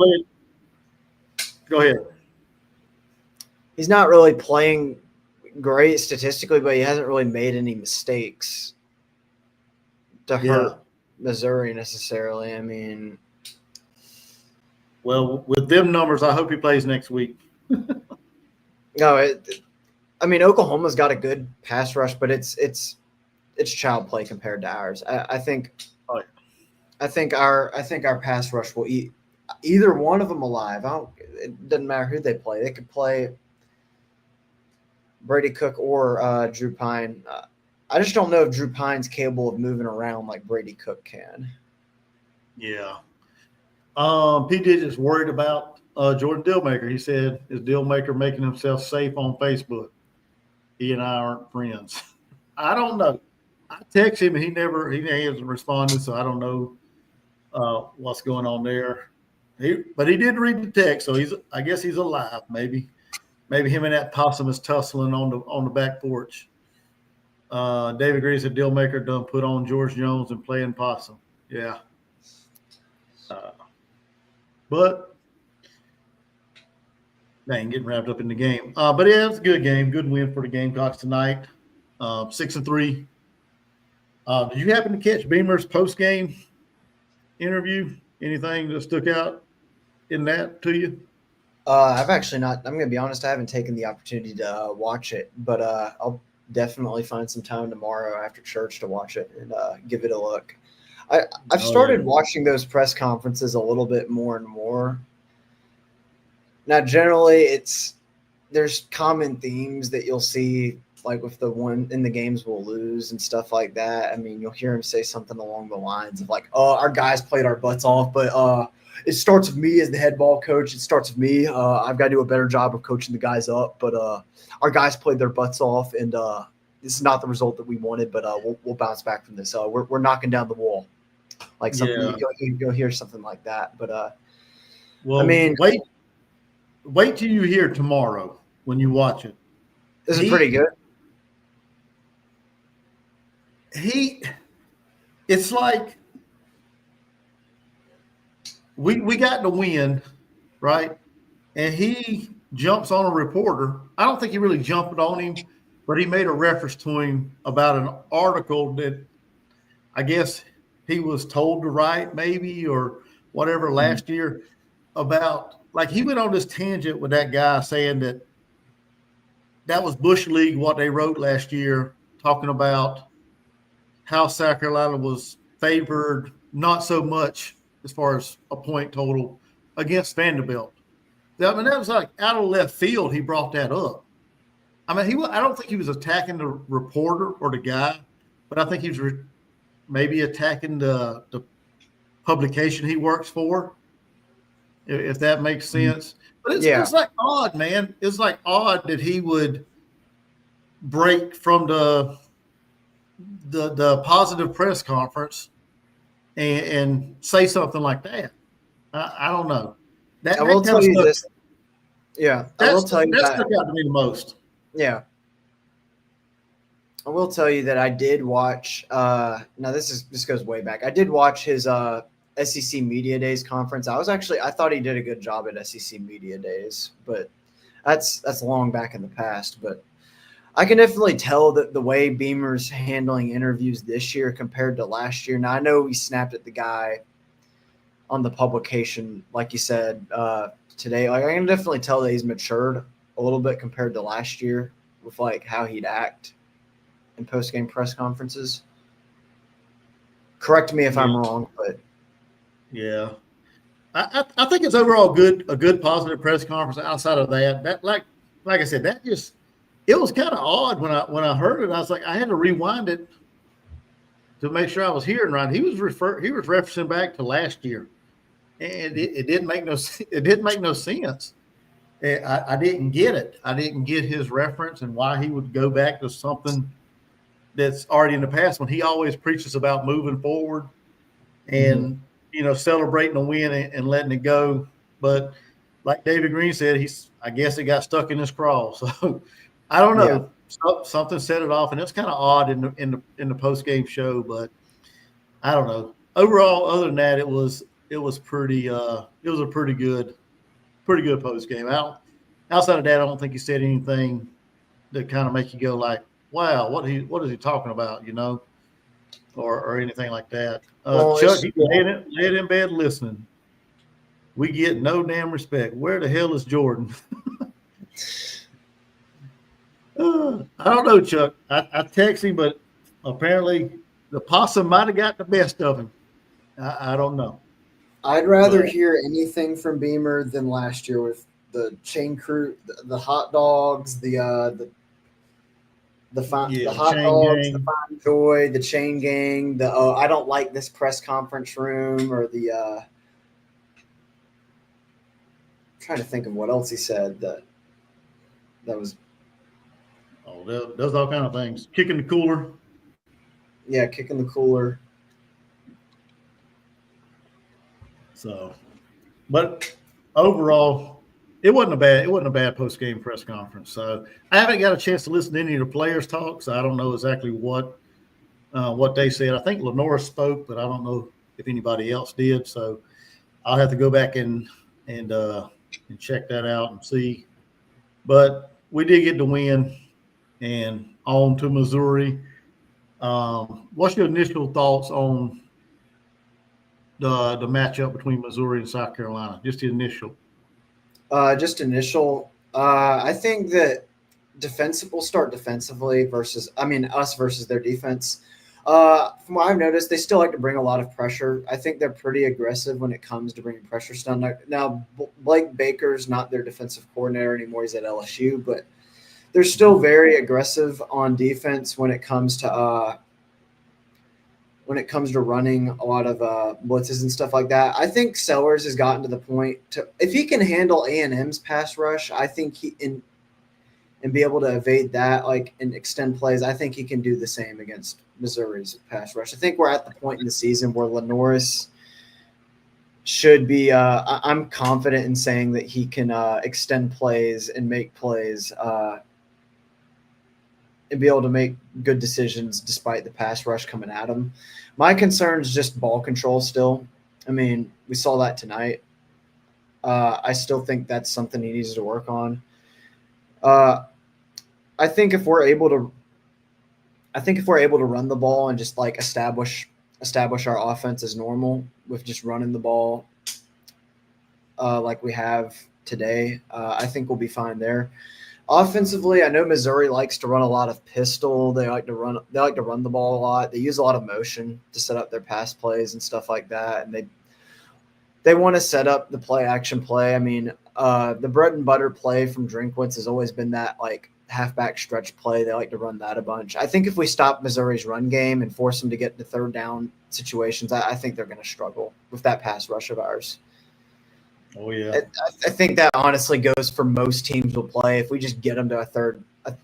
Go ahead. He's not really playing great statistically, but he hasn't really made any mistakes to hurt Missouri necessarily. I mean, well, with them numbers, I hope he plays next week. No, Oklahoma's got a good pass rush, but it's child play compared to ours. I think our pass rush will eat either one of them alive. It doesn't matter who they play. They could play Brady Cook or Drew Pine. I just don't know if Drew Pine's capable of moving around like Brady Cook can. Yeah. PJ is worried about Jordan Dillmaker. He said, is Dillmaker making himself safe on Facebook? He and I aren't friends. I don't know. I text him and he hasn't responded, so I don't know what's going on there. But he did read the text, so I guess he's alive. Maybe him and that possum is tussling on the back porch. David Green said Dillmaker done put on George Jones and playing possum. Yeah. But dang, getting wrapped up in the game. But yeah, it's a good game. Good win for the Gamecocks tonight. 6-3. Did you happen to catch Beamer's post-game interview? Anything that stuck out in that to you? I've actually not. I'm going to be honest. I haven't taken the opportunity to watch it, but I'll definitely find some time tomorrow after church to watch it and give it a look. I've started watching those press conferences a little bit more and more. Now, generally, there's common themes that you'll see, like with the one in the games we'll lose and stuff like that. I mean, you'll hear him say something along the lines of like, "Oh, our guys played our butts off, but it starts with me as the head ball coach. It starts with me. I've got to do a better job of coaching the guys up, but our guys played their butts off, and this is not the result that we wanted, but we'll bounce back from this. We're knocking down the wall." Like something you'll hear something like that, but well, I mean, wait till you hear tomorrow when you watch it. This is pretty good. It's like we got the win, right? And he jumps on a reporter. I don't think he really jumped on him, but he made a reference to him about an article that I guess he was told to write maybe or whatever last year about, like, he went on this tangent with that guy saying that was Bush League, what they wrote last year, talking about how South Carolina was favored not so much as far as a point total against Vanderbilt. I mean, that was like out of left field. He brought that up. I mean, I don't think he was attacking the reporter or the guy, but I think he was maybe attacking the publication he works for, if that makes sense. But it's like odd, man. It's like odd that he would break from the positive press conference and say something like that. I don't know. I will tell you this. Yeah, I will tell you that stuck out to me the most. Yeah. I will tell you that I did watch. Now this goes way back. I did watch his SEC Media Days conference. I thought he did a good job at SEC Media Days, but that's long back in the past. But I can definitely tell that the way Beamer's handling interviews this year compared to last year. Now, I know he snapped at the guy on the publication, like you said, today. Like, I can definitely tell that he's matured a little bit compared to last year with like how he'd act in post-game press conferences. Correct me if I'm wrong, but yeah. I think it's overall a good positive press conference. Outside of that like I said, it was kind of odd when I heard it. I was like, I had to rewind it to make sure I was hearing right. He was referencing back to last year, and it didn't make no sense. I didn't get it. I didn't get his reference and why he would go back to something that's already in the past when he always preaches about moving forward and celebrating a win and letting it go. But like David Green said, I guess it got stuck in his crawl. So I don't know. Yeah. Something set it off, and it's kind of odd in the post game show. But I don't know. Overall, other than that, it was pretty. It was a pretty good post game. Outside of that, I don't think he said anything that kind of make you go like, "Wow, what is he talking about?" Or anything like that. Chuck, he laid in bed listening. We get no damn respect. Where the hell is Jordan? I don't know, Chuck. I text him, but apparently the possum might have got the best of him. I don't know. I'd rather hear anything from Beamer than last year with the chain crew, the hot dogs, the hot dogs, gang. The fine joy, the chain gang, I don't like this press conference room, or I'm trying to think of what else he said that was. Oh, there's all kind of things. Kicking the cooler. Yeah, kicking the cooler. So, but overall, it wasn't a bad post game press conference. So I haven't got a chance to listen to any of the players talk, so I don't know exactly what they said. I think Lenora spoke, but I don't know if anybody else did. So I'll have to go back and check that out and see. But we did get the win and on to Missouri. What's your initial thoughts on the matchup between Missouri and South Carolina? Just the initial. I think that we'll start defensively versus their defense. From what I've noticed, they still like to bring a lot of pressure. I think they're pretty aggressive when it comes to bringing pressure down. Now, Blake Baker's not their defensive coordinator anymore. He's at LSU, but they're still very aggressive on defense when it comes to running a lot of blitzes and stuff like that. I think Sellers has gotten to the point if he can handle A&M's pass rush, I think and be able to evade that, and extend plays, I think he can do the same against Missouri's pass rush. I think we're at the point in the season where Lenoris should be I'm confident in saying that he can extend plays and make plays and be able to make good decisions despite the pass rush coming at him. My concern is just ball control still. I mean, we saw that tonight. I still think that's something he needs to work on. I think if we're able to run the ball and just establish our offense as normal with just running the ball like we have today, I think we'll be fine there. Offensively, I know Missouri likes to run a lot of pistol. They like to run the ball a lot. They use a lot of motion to set up their pass plays and stuff like that. And they want to set up the play action play. I mean, the bread and butter play from Drinkwitz has always been that halfback stretch play. They like to run that a bunch. I think if we stop Missouri's run game and force them to get into third down situations, I think they're going to struggle with that pass rush of ours. Oh yeah, I think that honestly goes for most teams will play. If we just get them to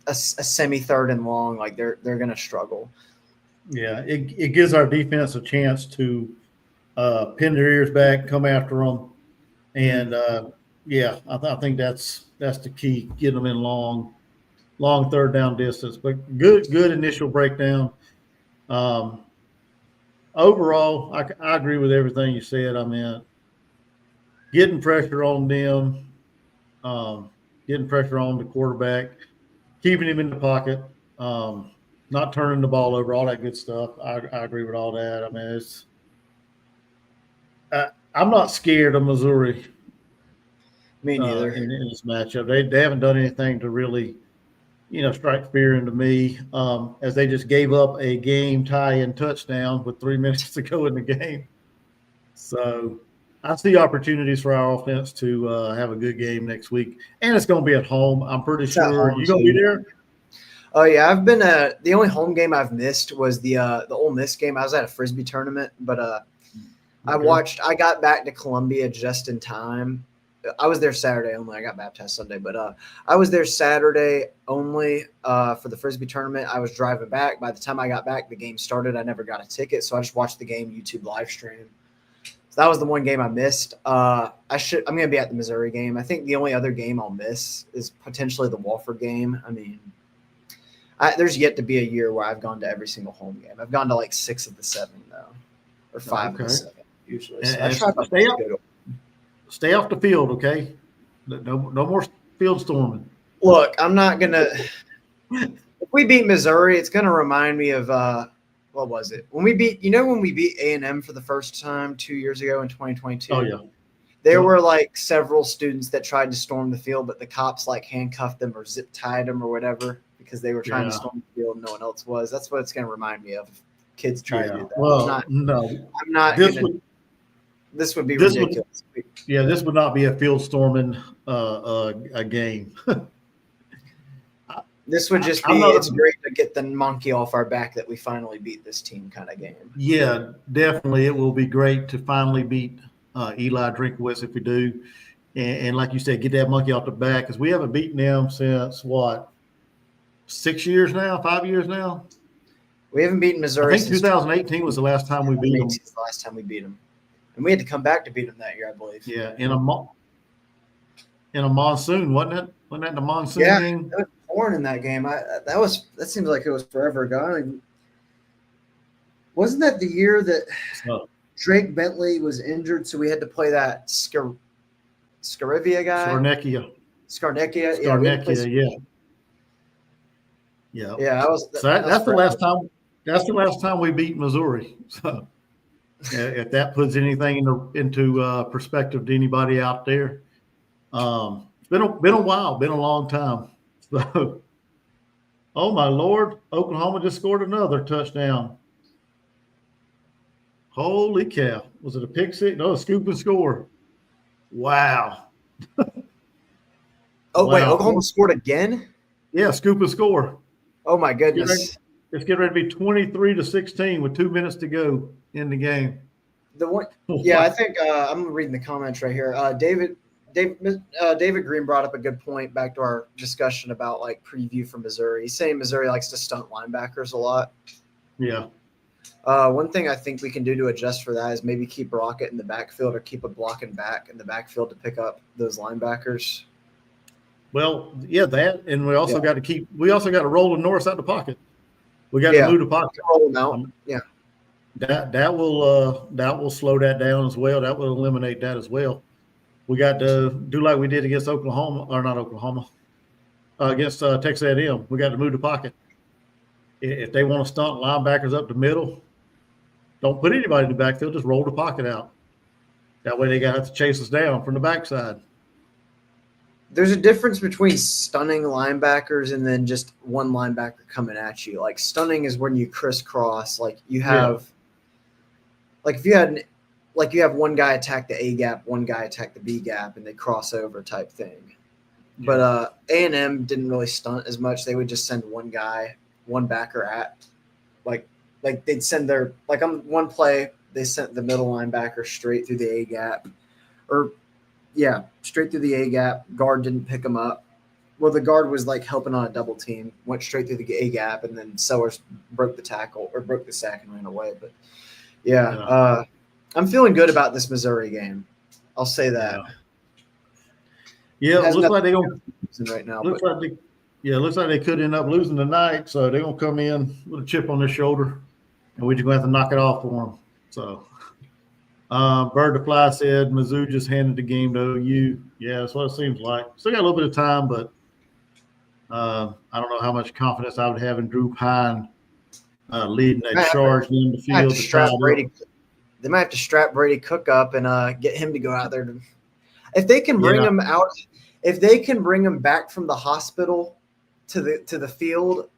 a semi third and long, they're going to struggle. Yeah, it gives our defense a chance to pin their ears back, come after them, and I think that's the key. Get them in long third down distance. But good initial breakdown. overall, I agree with everything you said. I mean, getting pressure on them, getting pressure on the quarterback, keeping him in the pocket, not turning the ball over, all that good stuff. I agree with all that. I mean, I'm not scared of Missouri Me neither. in this matchup. They haven't done anything to really, strike fear into me, as they just gave up a game tie-in touchdown with 3 minutes to go in the game. So I see opportunities for our offense to have a good game next week, and it's going to be at home. I'm pretty It's at sure home, you're going to be too. there. Oh yeah, I've been the only home game I've missed was the Ole Miss game. I was at a frisbee tournament, but Okay. I got back to Columbia just in time. I was there Saturday only. I got baptized Sunday, but I was there Saturday only for the frisbee tournament. I was driving back. By the time I got back, the game started. I never got a ticket, so I just watched the game YouTube live stream. So that was the one game I missed. I'm going to be at the Missouri game. I think the only other game I'll miss is potentially the Wofford game. I mean, there's yet to be a year where I've gone to every single home game. I've gone to like 6 of the 7 though, or 5 of the Okay. 7 usually. So I And try my best to go to. stay off the field, okay? No more field storming. Look, I'm not gonna. If we beat Missouri, it's gonna remind me of what was it when we beat? When we beat A&M for the first time 2 years ago in 2022. Oh yeah. There Yep. were like several students that tried to storm the field, but the cops like handcuffed them or zip tied them or whatever because they were trying to Yeah. storm the field and no one else was. That's what it's gonna remind me of. If kids try to Yeah. do that. Well, no. I'm not This gonna. would This would be this would ridiculous. this would not be a field storming a game. This would just I'm be. not- It's great to get the monkey off our back that we finally beat this team kind of game. Yeah, definitely. It will be great to finally beat Eli Drinkowitz if we do. And like you said, get that monkey off the back because we haven't beaten them since what, 6 years now, 5 years now? We haven't beaten I Missouri think since 2018 was the last time we beat them. 2018 is the last time we beat them, and we had to come back to beat them that year, I believe. Yeah, in a monsoon, wasn't it? Wasn't that the monsoon Yeah. game? That was born in that game. That seems like it was forever ago. Wasn't that the year that So, Drake Bentley was injured, so we had to play that Scarivia guy? Scarnecchia. Scarnecchia. Yeah, we had to play Scarnecchia, yeah. Yeah, So that's the last time. That's the last time we beat Missouri. So if that puts anything into perspective to anybody out there, it's been a while, been a long time. So, oh my Lord, Oklahoma just scored another touchdown. Holy cow! Was it a pick six? No, a scoop and score. Wow. Oh wait, Wow. Oklahoma scored again? Yeah, scoop and score. Oh my goodness. It's getting ready to be 23-16 with 2 minutes to go in the game. The one, yeah, I think I'm reading the comments right here. David Green brought up a good point back to our discussion about like preview for Missouri. He's saying Missouri likes to stunt linebackers a lot. Yeah. One thing I think we can do to adjust for that is maybe keep Rocket in the backfield or keep a blocking back in the backfield to pick up those linebackers. Well, yeah, that, and we also got to roll the Norris out the pocket. We got to move the pocket. Roll them out. Yeah. That will slow that down as well. That will eliminate that as well. We got to do like we did against Oklahoma, or not Oklahoma, against Texas A&M. We got to move the pocket. If they want to stunt linebackers up the middle, don't put anybody in the backfield. Just roll the pocket out. That way they got to have to chase us down from the backside. There's a difference between stunning linebackers and then just one linebacker coming at you. Like stunning is when you crisscross. Like you have, like if you had, like you have one guy attack the A gap, one guy attack the B gap, and they cross over type thing. Yeah. But A&M didn't really stunt as much. They would just send one guy, one backer at, like they'd send their on one play they sent the middle linebacker straight through the A gap, or. Yeah, straight through the A gap. Guard didn't pick him up. Well, the guard was like helping on a double team, went straight through the A gap, and then Sellers broke the tackle or broke the sack and ran away. But I'm feeling good about this Missouri game. I'll say that. Yeah, it looks like they're going to right now. Looks like they could end up losing tonight, so they're going to come in with a chip on their shoulder, and we're just going to have to knock it off for them. So, Bird the Fly said Mizzou just handed the game to OU. Yeah, that's what it seems like. Still got a little bit of time, but I don't know how much confidence I would have in Drew Pine leading that charge in the field to tie it up. They might have to strap Brady Cook up and get him to go out there. If they can bring him out, if they can bring him back from the hospital to the field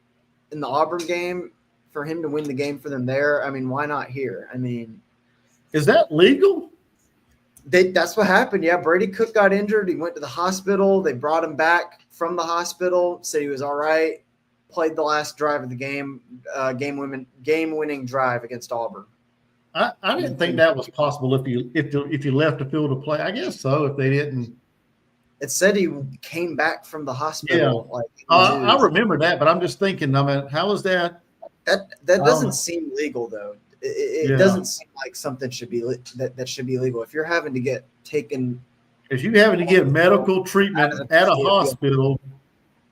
in the Auburn game for him to win the game for them there, I mean, why not here? I mean, is that legal? That's what happened. Yeah, Brady Cook got injured. He went to the hospital. They brought him back from the hospital, said he was all right, played the last drive of the game, game-winning drive against Auburn. I didn't think that was possible if you left the field to play. I guess so. If they didn't, it said he came back from the hospital. Yeah, I remember that, but I'm just thinking. I mean, how is that? That doesn't seem legal though. It doesn't seem like something should be that should be legal. If you're having to get taken, if you're having to get medical treatment at a hospital,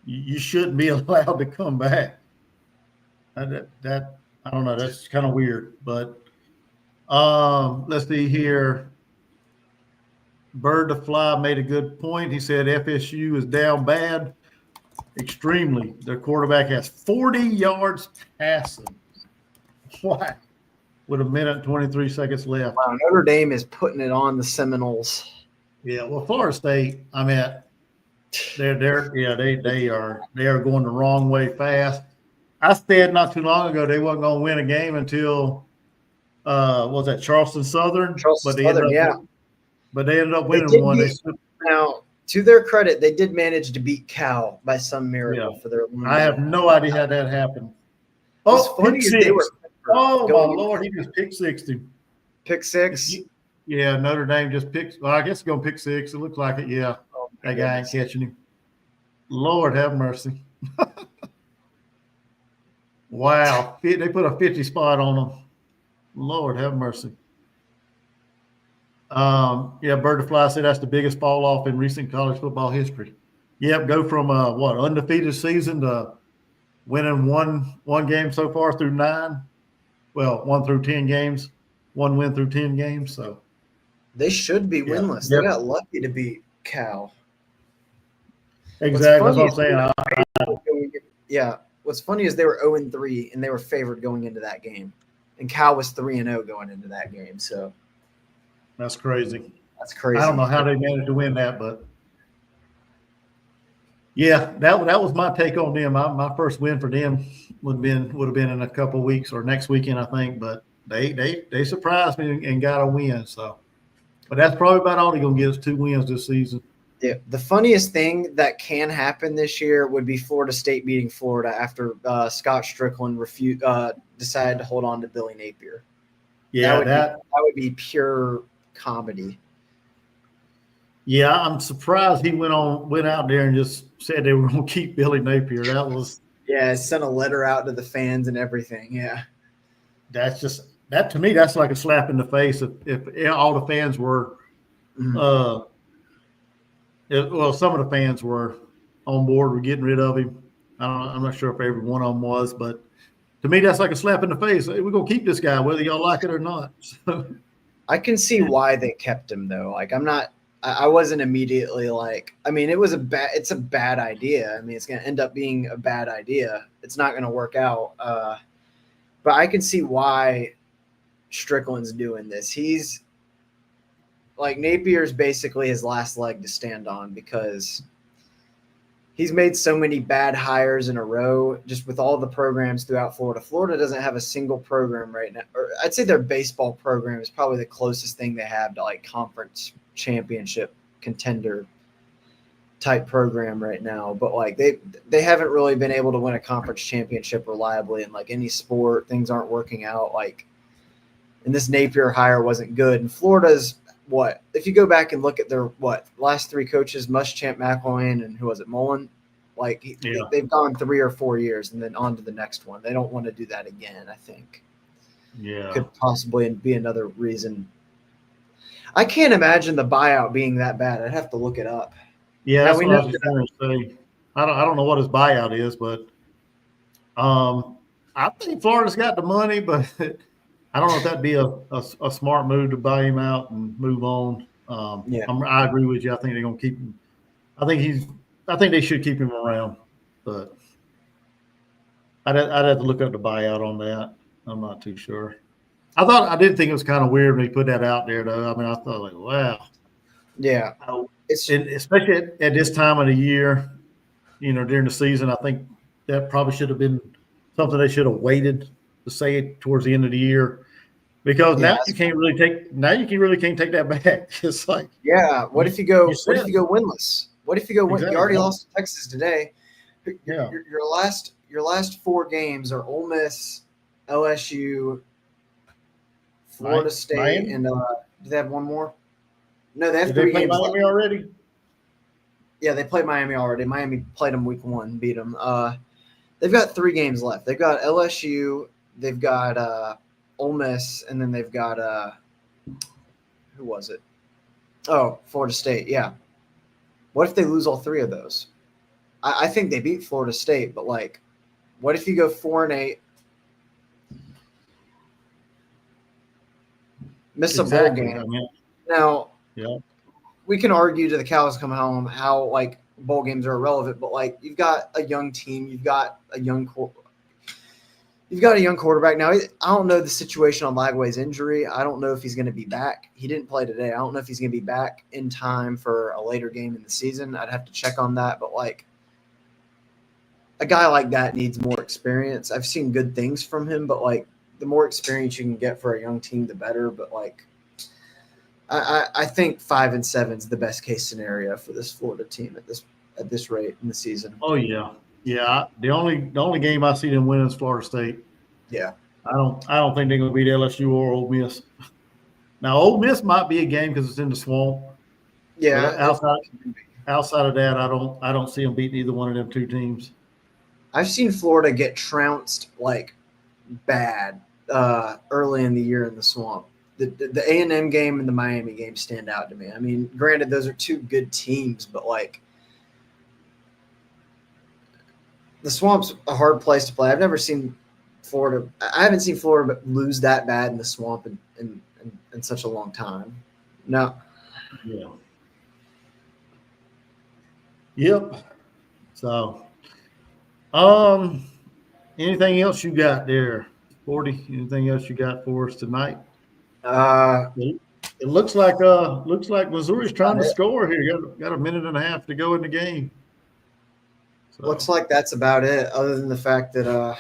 you shouldn't be allowed to come back. That I don't know. That's kind of weird, but. Let's see here. Bird the Fly made a good point. He said FSU is down bad, extremely. Their quarterback has 40 yards passing. What? With a minute and 23 seconds left. Wow, Notre Dame is putting it on the Seminoles. Yeah, well, Florida State, I mean, they are going the wrong way fast. I said not too long ago they wasn't going to win a game until what was that, Charleston Southern? But they ended up winning one. Now, to their credit, they did manage to beat Cal by some miracle for their win. I have no idea how that happened. Oh, pick six. Oh, my Lord, he just pick 60. Pick six? Yeah, Notre Dame just picked. Well, I guess he's going to pick six. It looks like it, yeah. Oh, that guy ain't catching him. Lord have mercy. Wow. They put a 50 spot on him. Lord have mercy. Yeah, Bird the Fly said that's the biggest fall off in recent college football history. Yep, go from undefeated season to winning one game so far through 9. Well, 1 through 10 games, 1 win through 10 games. So they should be winless. They got lucky to beat Cal. Exactly. That's what I'm saying. Yeah. What's funny is they were 0-3 and they were favored going into that game. And Cal was 3-0 going into that game. So that's crazy. That's crazy. I don't know how they managed to win that, but yeah, that was my take on them. My first win for them would have been in a couple of weeks or next weekend, I think. But they surprised me and got a win. So, but that's probably about all they're gonna get is 2 wins this season. Yeah, the funniest thing that can happen this year would be Florida State beating Florida after Scott Strickland decided to hold on to Billy Napier. Yeah, that would be pure comedy. Yeah, I'm surprised he went out there and just said they were going to keep Billy Napier. That was sent a letter out to the fans and everything. Yeah, that's just that to me. That's like a slap in the face if all the fans were. Mm-hmm. Some of the fans were on board with getting rid of him. I'm not sure if every one of them was, but to me, that's like a slap in the face. Hey, we're going to keep this guy whether y'all like it or not. I can see why they kept him, though. Like, I wasn't immediately like, I mean, it's a bad idea. I mean, it's going to end up being a bad idea. It's not going to work out. But I can see why Strickland's doing this. He's like, Napier's basically his last leg to stand on because he's made so many bad hires in a row just with all the programs throughout Florida. Florida doesn't have a single program right now. Or I'd say their baseball program is probably the closest thing they have to like conference championship contender type program right now. But like they haven't really been able to win a conference championship reliably in like any sport. Things aren't working out. Like, and this Napier hire wasn't good. And Florida's if you go back and look at their last 3 coaches, Muschamp, McElwain, and who was it, Mullen? Like they've gone 3 or 4 years and then on to the next one. They don't want to do that again. I think. Yeah, could possibly be another reason. I can't imagine the buyout being that bad. I'd have to look it up. Yeah, that's what I was just going to say. I don't know what his buyout is, but I think Florida's got the money, but I don't know if that'd be a smart move to buy him out and move on. Yeah. I agree with you. I think they're going to keep him. I think they should keep him around, but I'd have to look up the buyout on that. I'm not too sure. I did think it was kind of weird when he put that out there, though. I mean, I thought like, wow. Yeah. And especially at this time of the year, during the season, I think that probably should have been something they should have waited to say it towards the end of the year, because now you can't really take that back. It's like, what if you go winless? What if you go win? Exactly. You already lost to Texas today. Yeah. Your last 4 games are Ole Miss, LSU, Florida State, Miami? and do they have one more? No, they have Did 3 they play games Miami left. already? Yeah, they played Miami already. Miami played them week 1, beat them. They've got 3 games left. They've got LSU, they've got Ole Miss, and then they've got who was it? Oh, Florida State. Yeah. What if they lose all 3 of those? I think they beat Florida State, but like, what if you go 4-8, miss a bowl game? I mean, Now, yeah. we can argue to the cows come home how like bowl games are irrelevant, but like you've got a young team, you've got a young quarterback. Now, I don't know the situation on Lagway's injury. I don't know if he's going to be back. He didn't play today. I don't know if he's going to be back in time for a later game in the season. I'd have to check on that, but like a guy like that needs more experience. I've seen good things from him, but like the more experience you can get for a young team, the better. But like, I think 5-7 is the best case scenario for this Florida team at this rate in the season. Oh yeah. The only game I see them winning is Florida State. Yeah. I don't think they're going to beat LSU or Ole Miss. Now, Ole Miss might be a game because it's in the swamp. Yeah. Outside of that, I don't see them beating either one of them 2 teams. I've seen Florida get trounced like bad early in the year in the swamp. The A&M game and the Miami game stand out to me. I mean, granted, those are 2 good teams, but like the swamp's a hard place to play. I haven't seen Florida lose that bad in the swamp in such a long time. No. Yeah. Yep. So, anything else you got there, 40? Anything else you got for us tonight? It looks like Missouri's trying to score here. Got a minute and a half to go in the game. So. Looks like that's about it, other than the fact that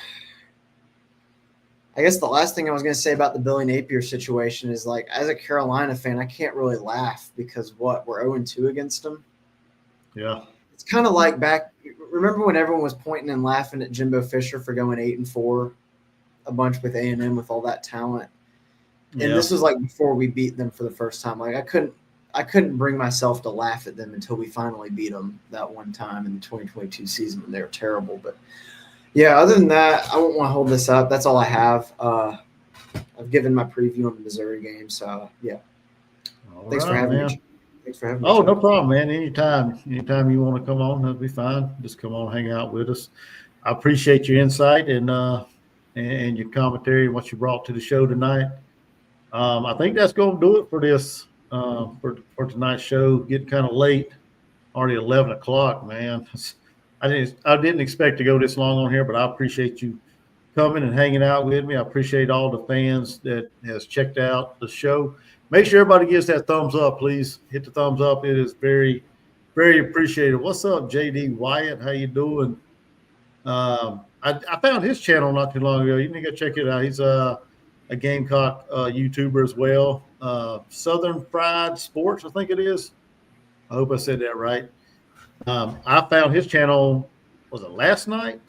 I guess the last thing I was going to say about the Billy Napier situation is, like, as a Carolina fan, I can't really laugh because we're 0-2 against them. Yeah. It's kind of like remember when everyone was pointing and laughing at Jimbo Fisher for going 8-4 a bunch with A&M with all that talent? And this was like before we beat them for the first time. Like I couldn't bring myself to laugh at them until we finally beat them that one time in the 2022 season when they were terrible. But yeah, other than that, I won't want to hold this up. That's all I have. I've given my preview on the Missouri game. So yeah. Thanks for having me. Oh, no problem, man. Anytime you want to come on, that'll be fine. Just come on, hang out with us. I appreciate your insight and your commentary and what you brought to the show tonight. I think that's going to do it for this for tonight's show. Getting kind of late, already 11 o'clock, man. I didn't expect to go this long on here, but I appreciate you coming and hanging out with me. I appreciate all the fans that has checked out the show. Make sure everybody gives that thumbs up, please. Hit the thumbs up. It is very, very appreciated. What's up, JD Wyatt? How you doing? I found his channel not too long ago. You need to go check it out. He's a Gamecock YouTuber as well. Southern Fried Sports, I think it is. I hope I said that right. I found his channel, was it last night?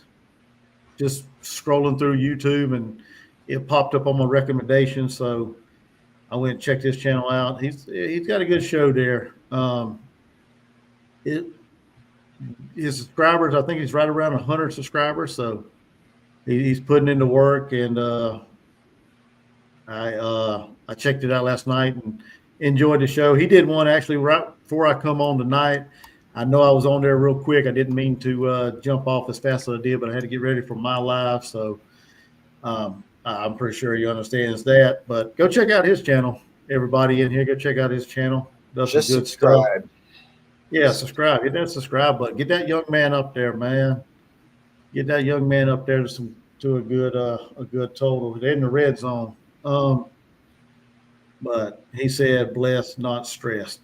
Just scrolling through YouTube, and it popped up on my recommendation. So I went and checked his channel out. He's got a good show there. His subscribers, I think he's right around 100 subscribers. So he's putting in the work, and I checked it out last night and enjoyed the show. He did one actually right before I come on tonight. I know I was on there real quick. I didn't mean to jump off as fast as I did, but I had to get ready for my live. So I'm pretty sure he understands that. But go check out his channel. Everybody in here, go check out his channel. Does Just some good stuff. subscribe. Yeah, subscribe. Hit that subscribe button. Get that young man up there, man. Get that young man up there to a good total. They're in the red zone. But he said, blessed, not stressed.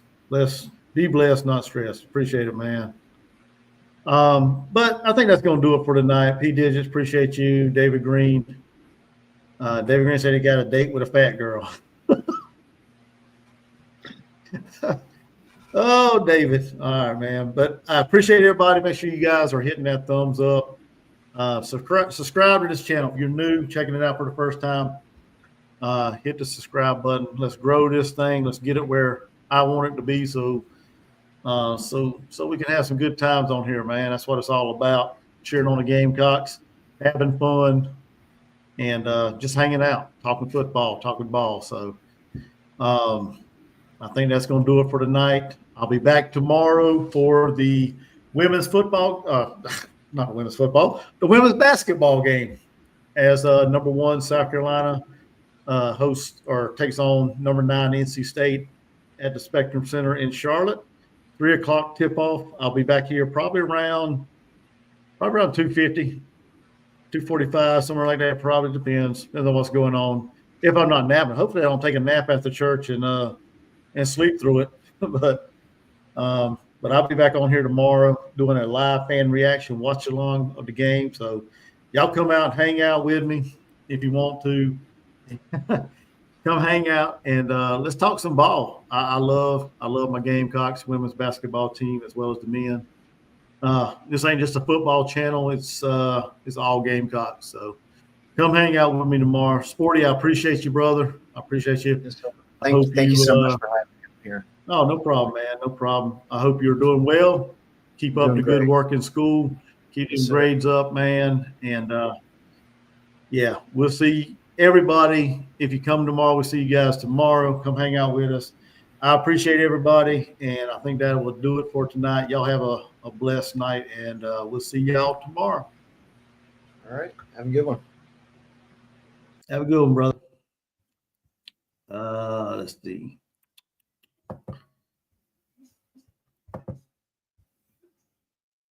Be blessed, not stressed. Appreciate it, man. But I think that's going to do it for tonight. P. Digits, appreciate you. David Green. David Green said he got a date with a fat girl. Oh, David. All right, man. But I appreciate everybody. Make sure you guys are hitting that thumbs up. Subscribe to this channel. If you're new, checking it out for the first time, hit the subscribe button. Let's grow this thing. Let's get it where I want it to be. So we can have some good times on here, man. That's what it's all about. Cheering on the Gamecocks, having fun, and just hanging out, talking football, talking ball. So I think that's going to do it for tonight. I'll be back tomorrow for the women's football, not the women's football, the women's basketball game as number 1 South Carolina hosts or takes on number 9 NC State at the Spectrum Center in Charlotte. 3 o'clock tip off. I'll be back here probably around 2:50, 2:45, somewhere like that. Probably depends on what's going on. If I'm not napping, hopefully I don't take a nap after church and sleep through it. But I'll be back on here tomorrow doing a live fan reaction, watch along of the game. So y'all come out and hang out with me if you want to. Come hang out and let's talk some ball. I love my Gamecocks women's basketball team as well as the men. This ain't just a football channel. It's all Gamecocks. So come hang out with me tomorrow. Sporty, I appreciate you, brother. I appreciate you. Thank you so much for having me here. Oh, no problem, man. No problem. I hope you're doing well. Keep up the good work in school. Keep your grades up, man. And yeah, we'll see everybody. If you come tomorrow, we'll see you guys tomorrow. Come hang out with us. I appreciate everybody, and I think that will do it for tonight. Y'all have a blessed night, and we'll see y'all tomorrow. All right. Have a good one. Have a good one, brother. Let's see.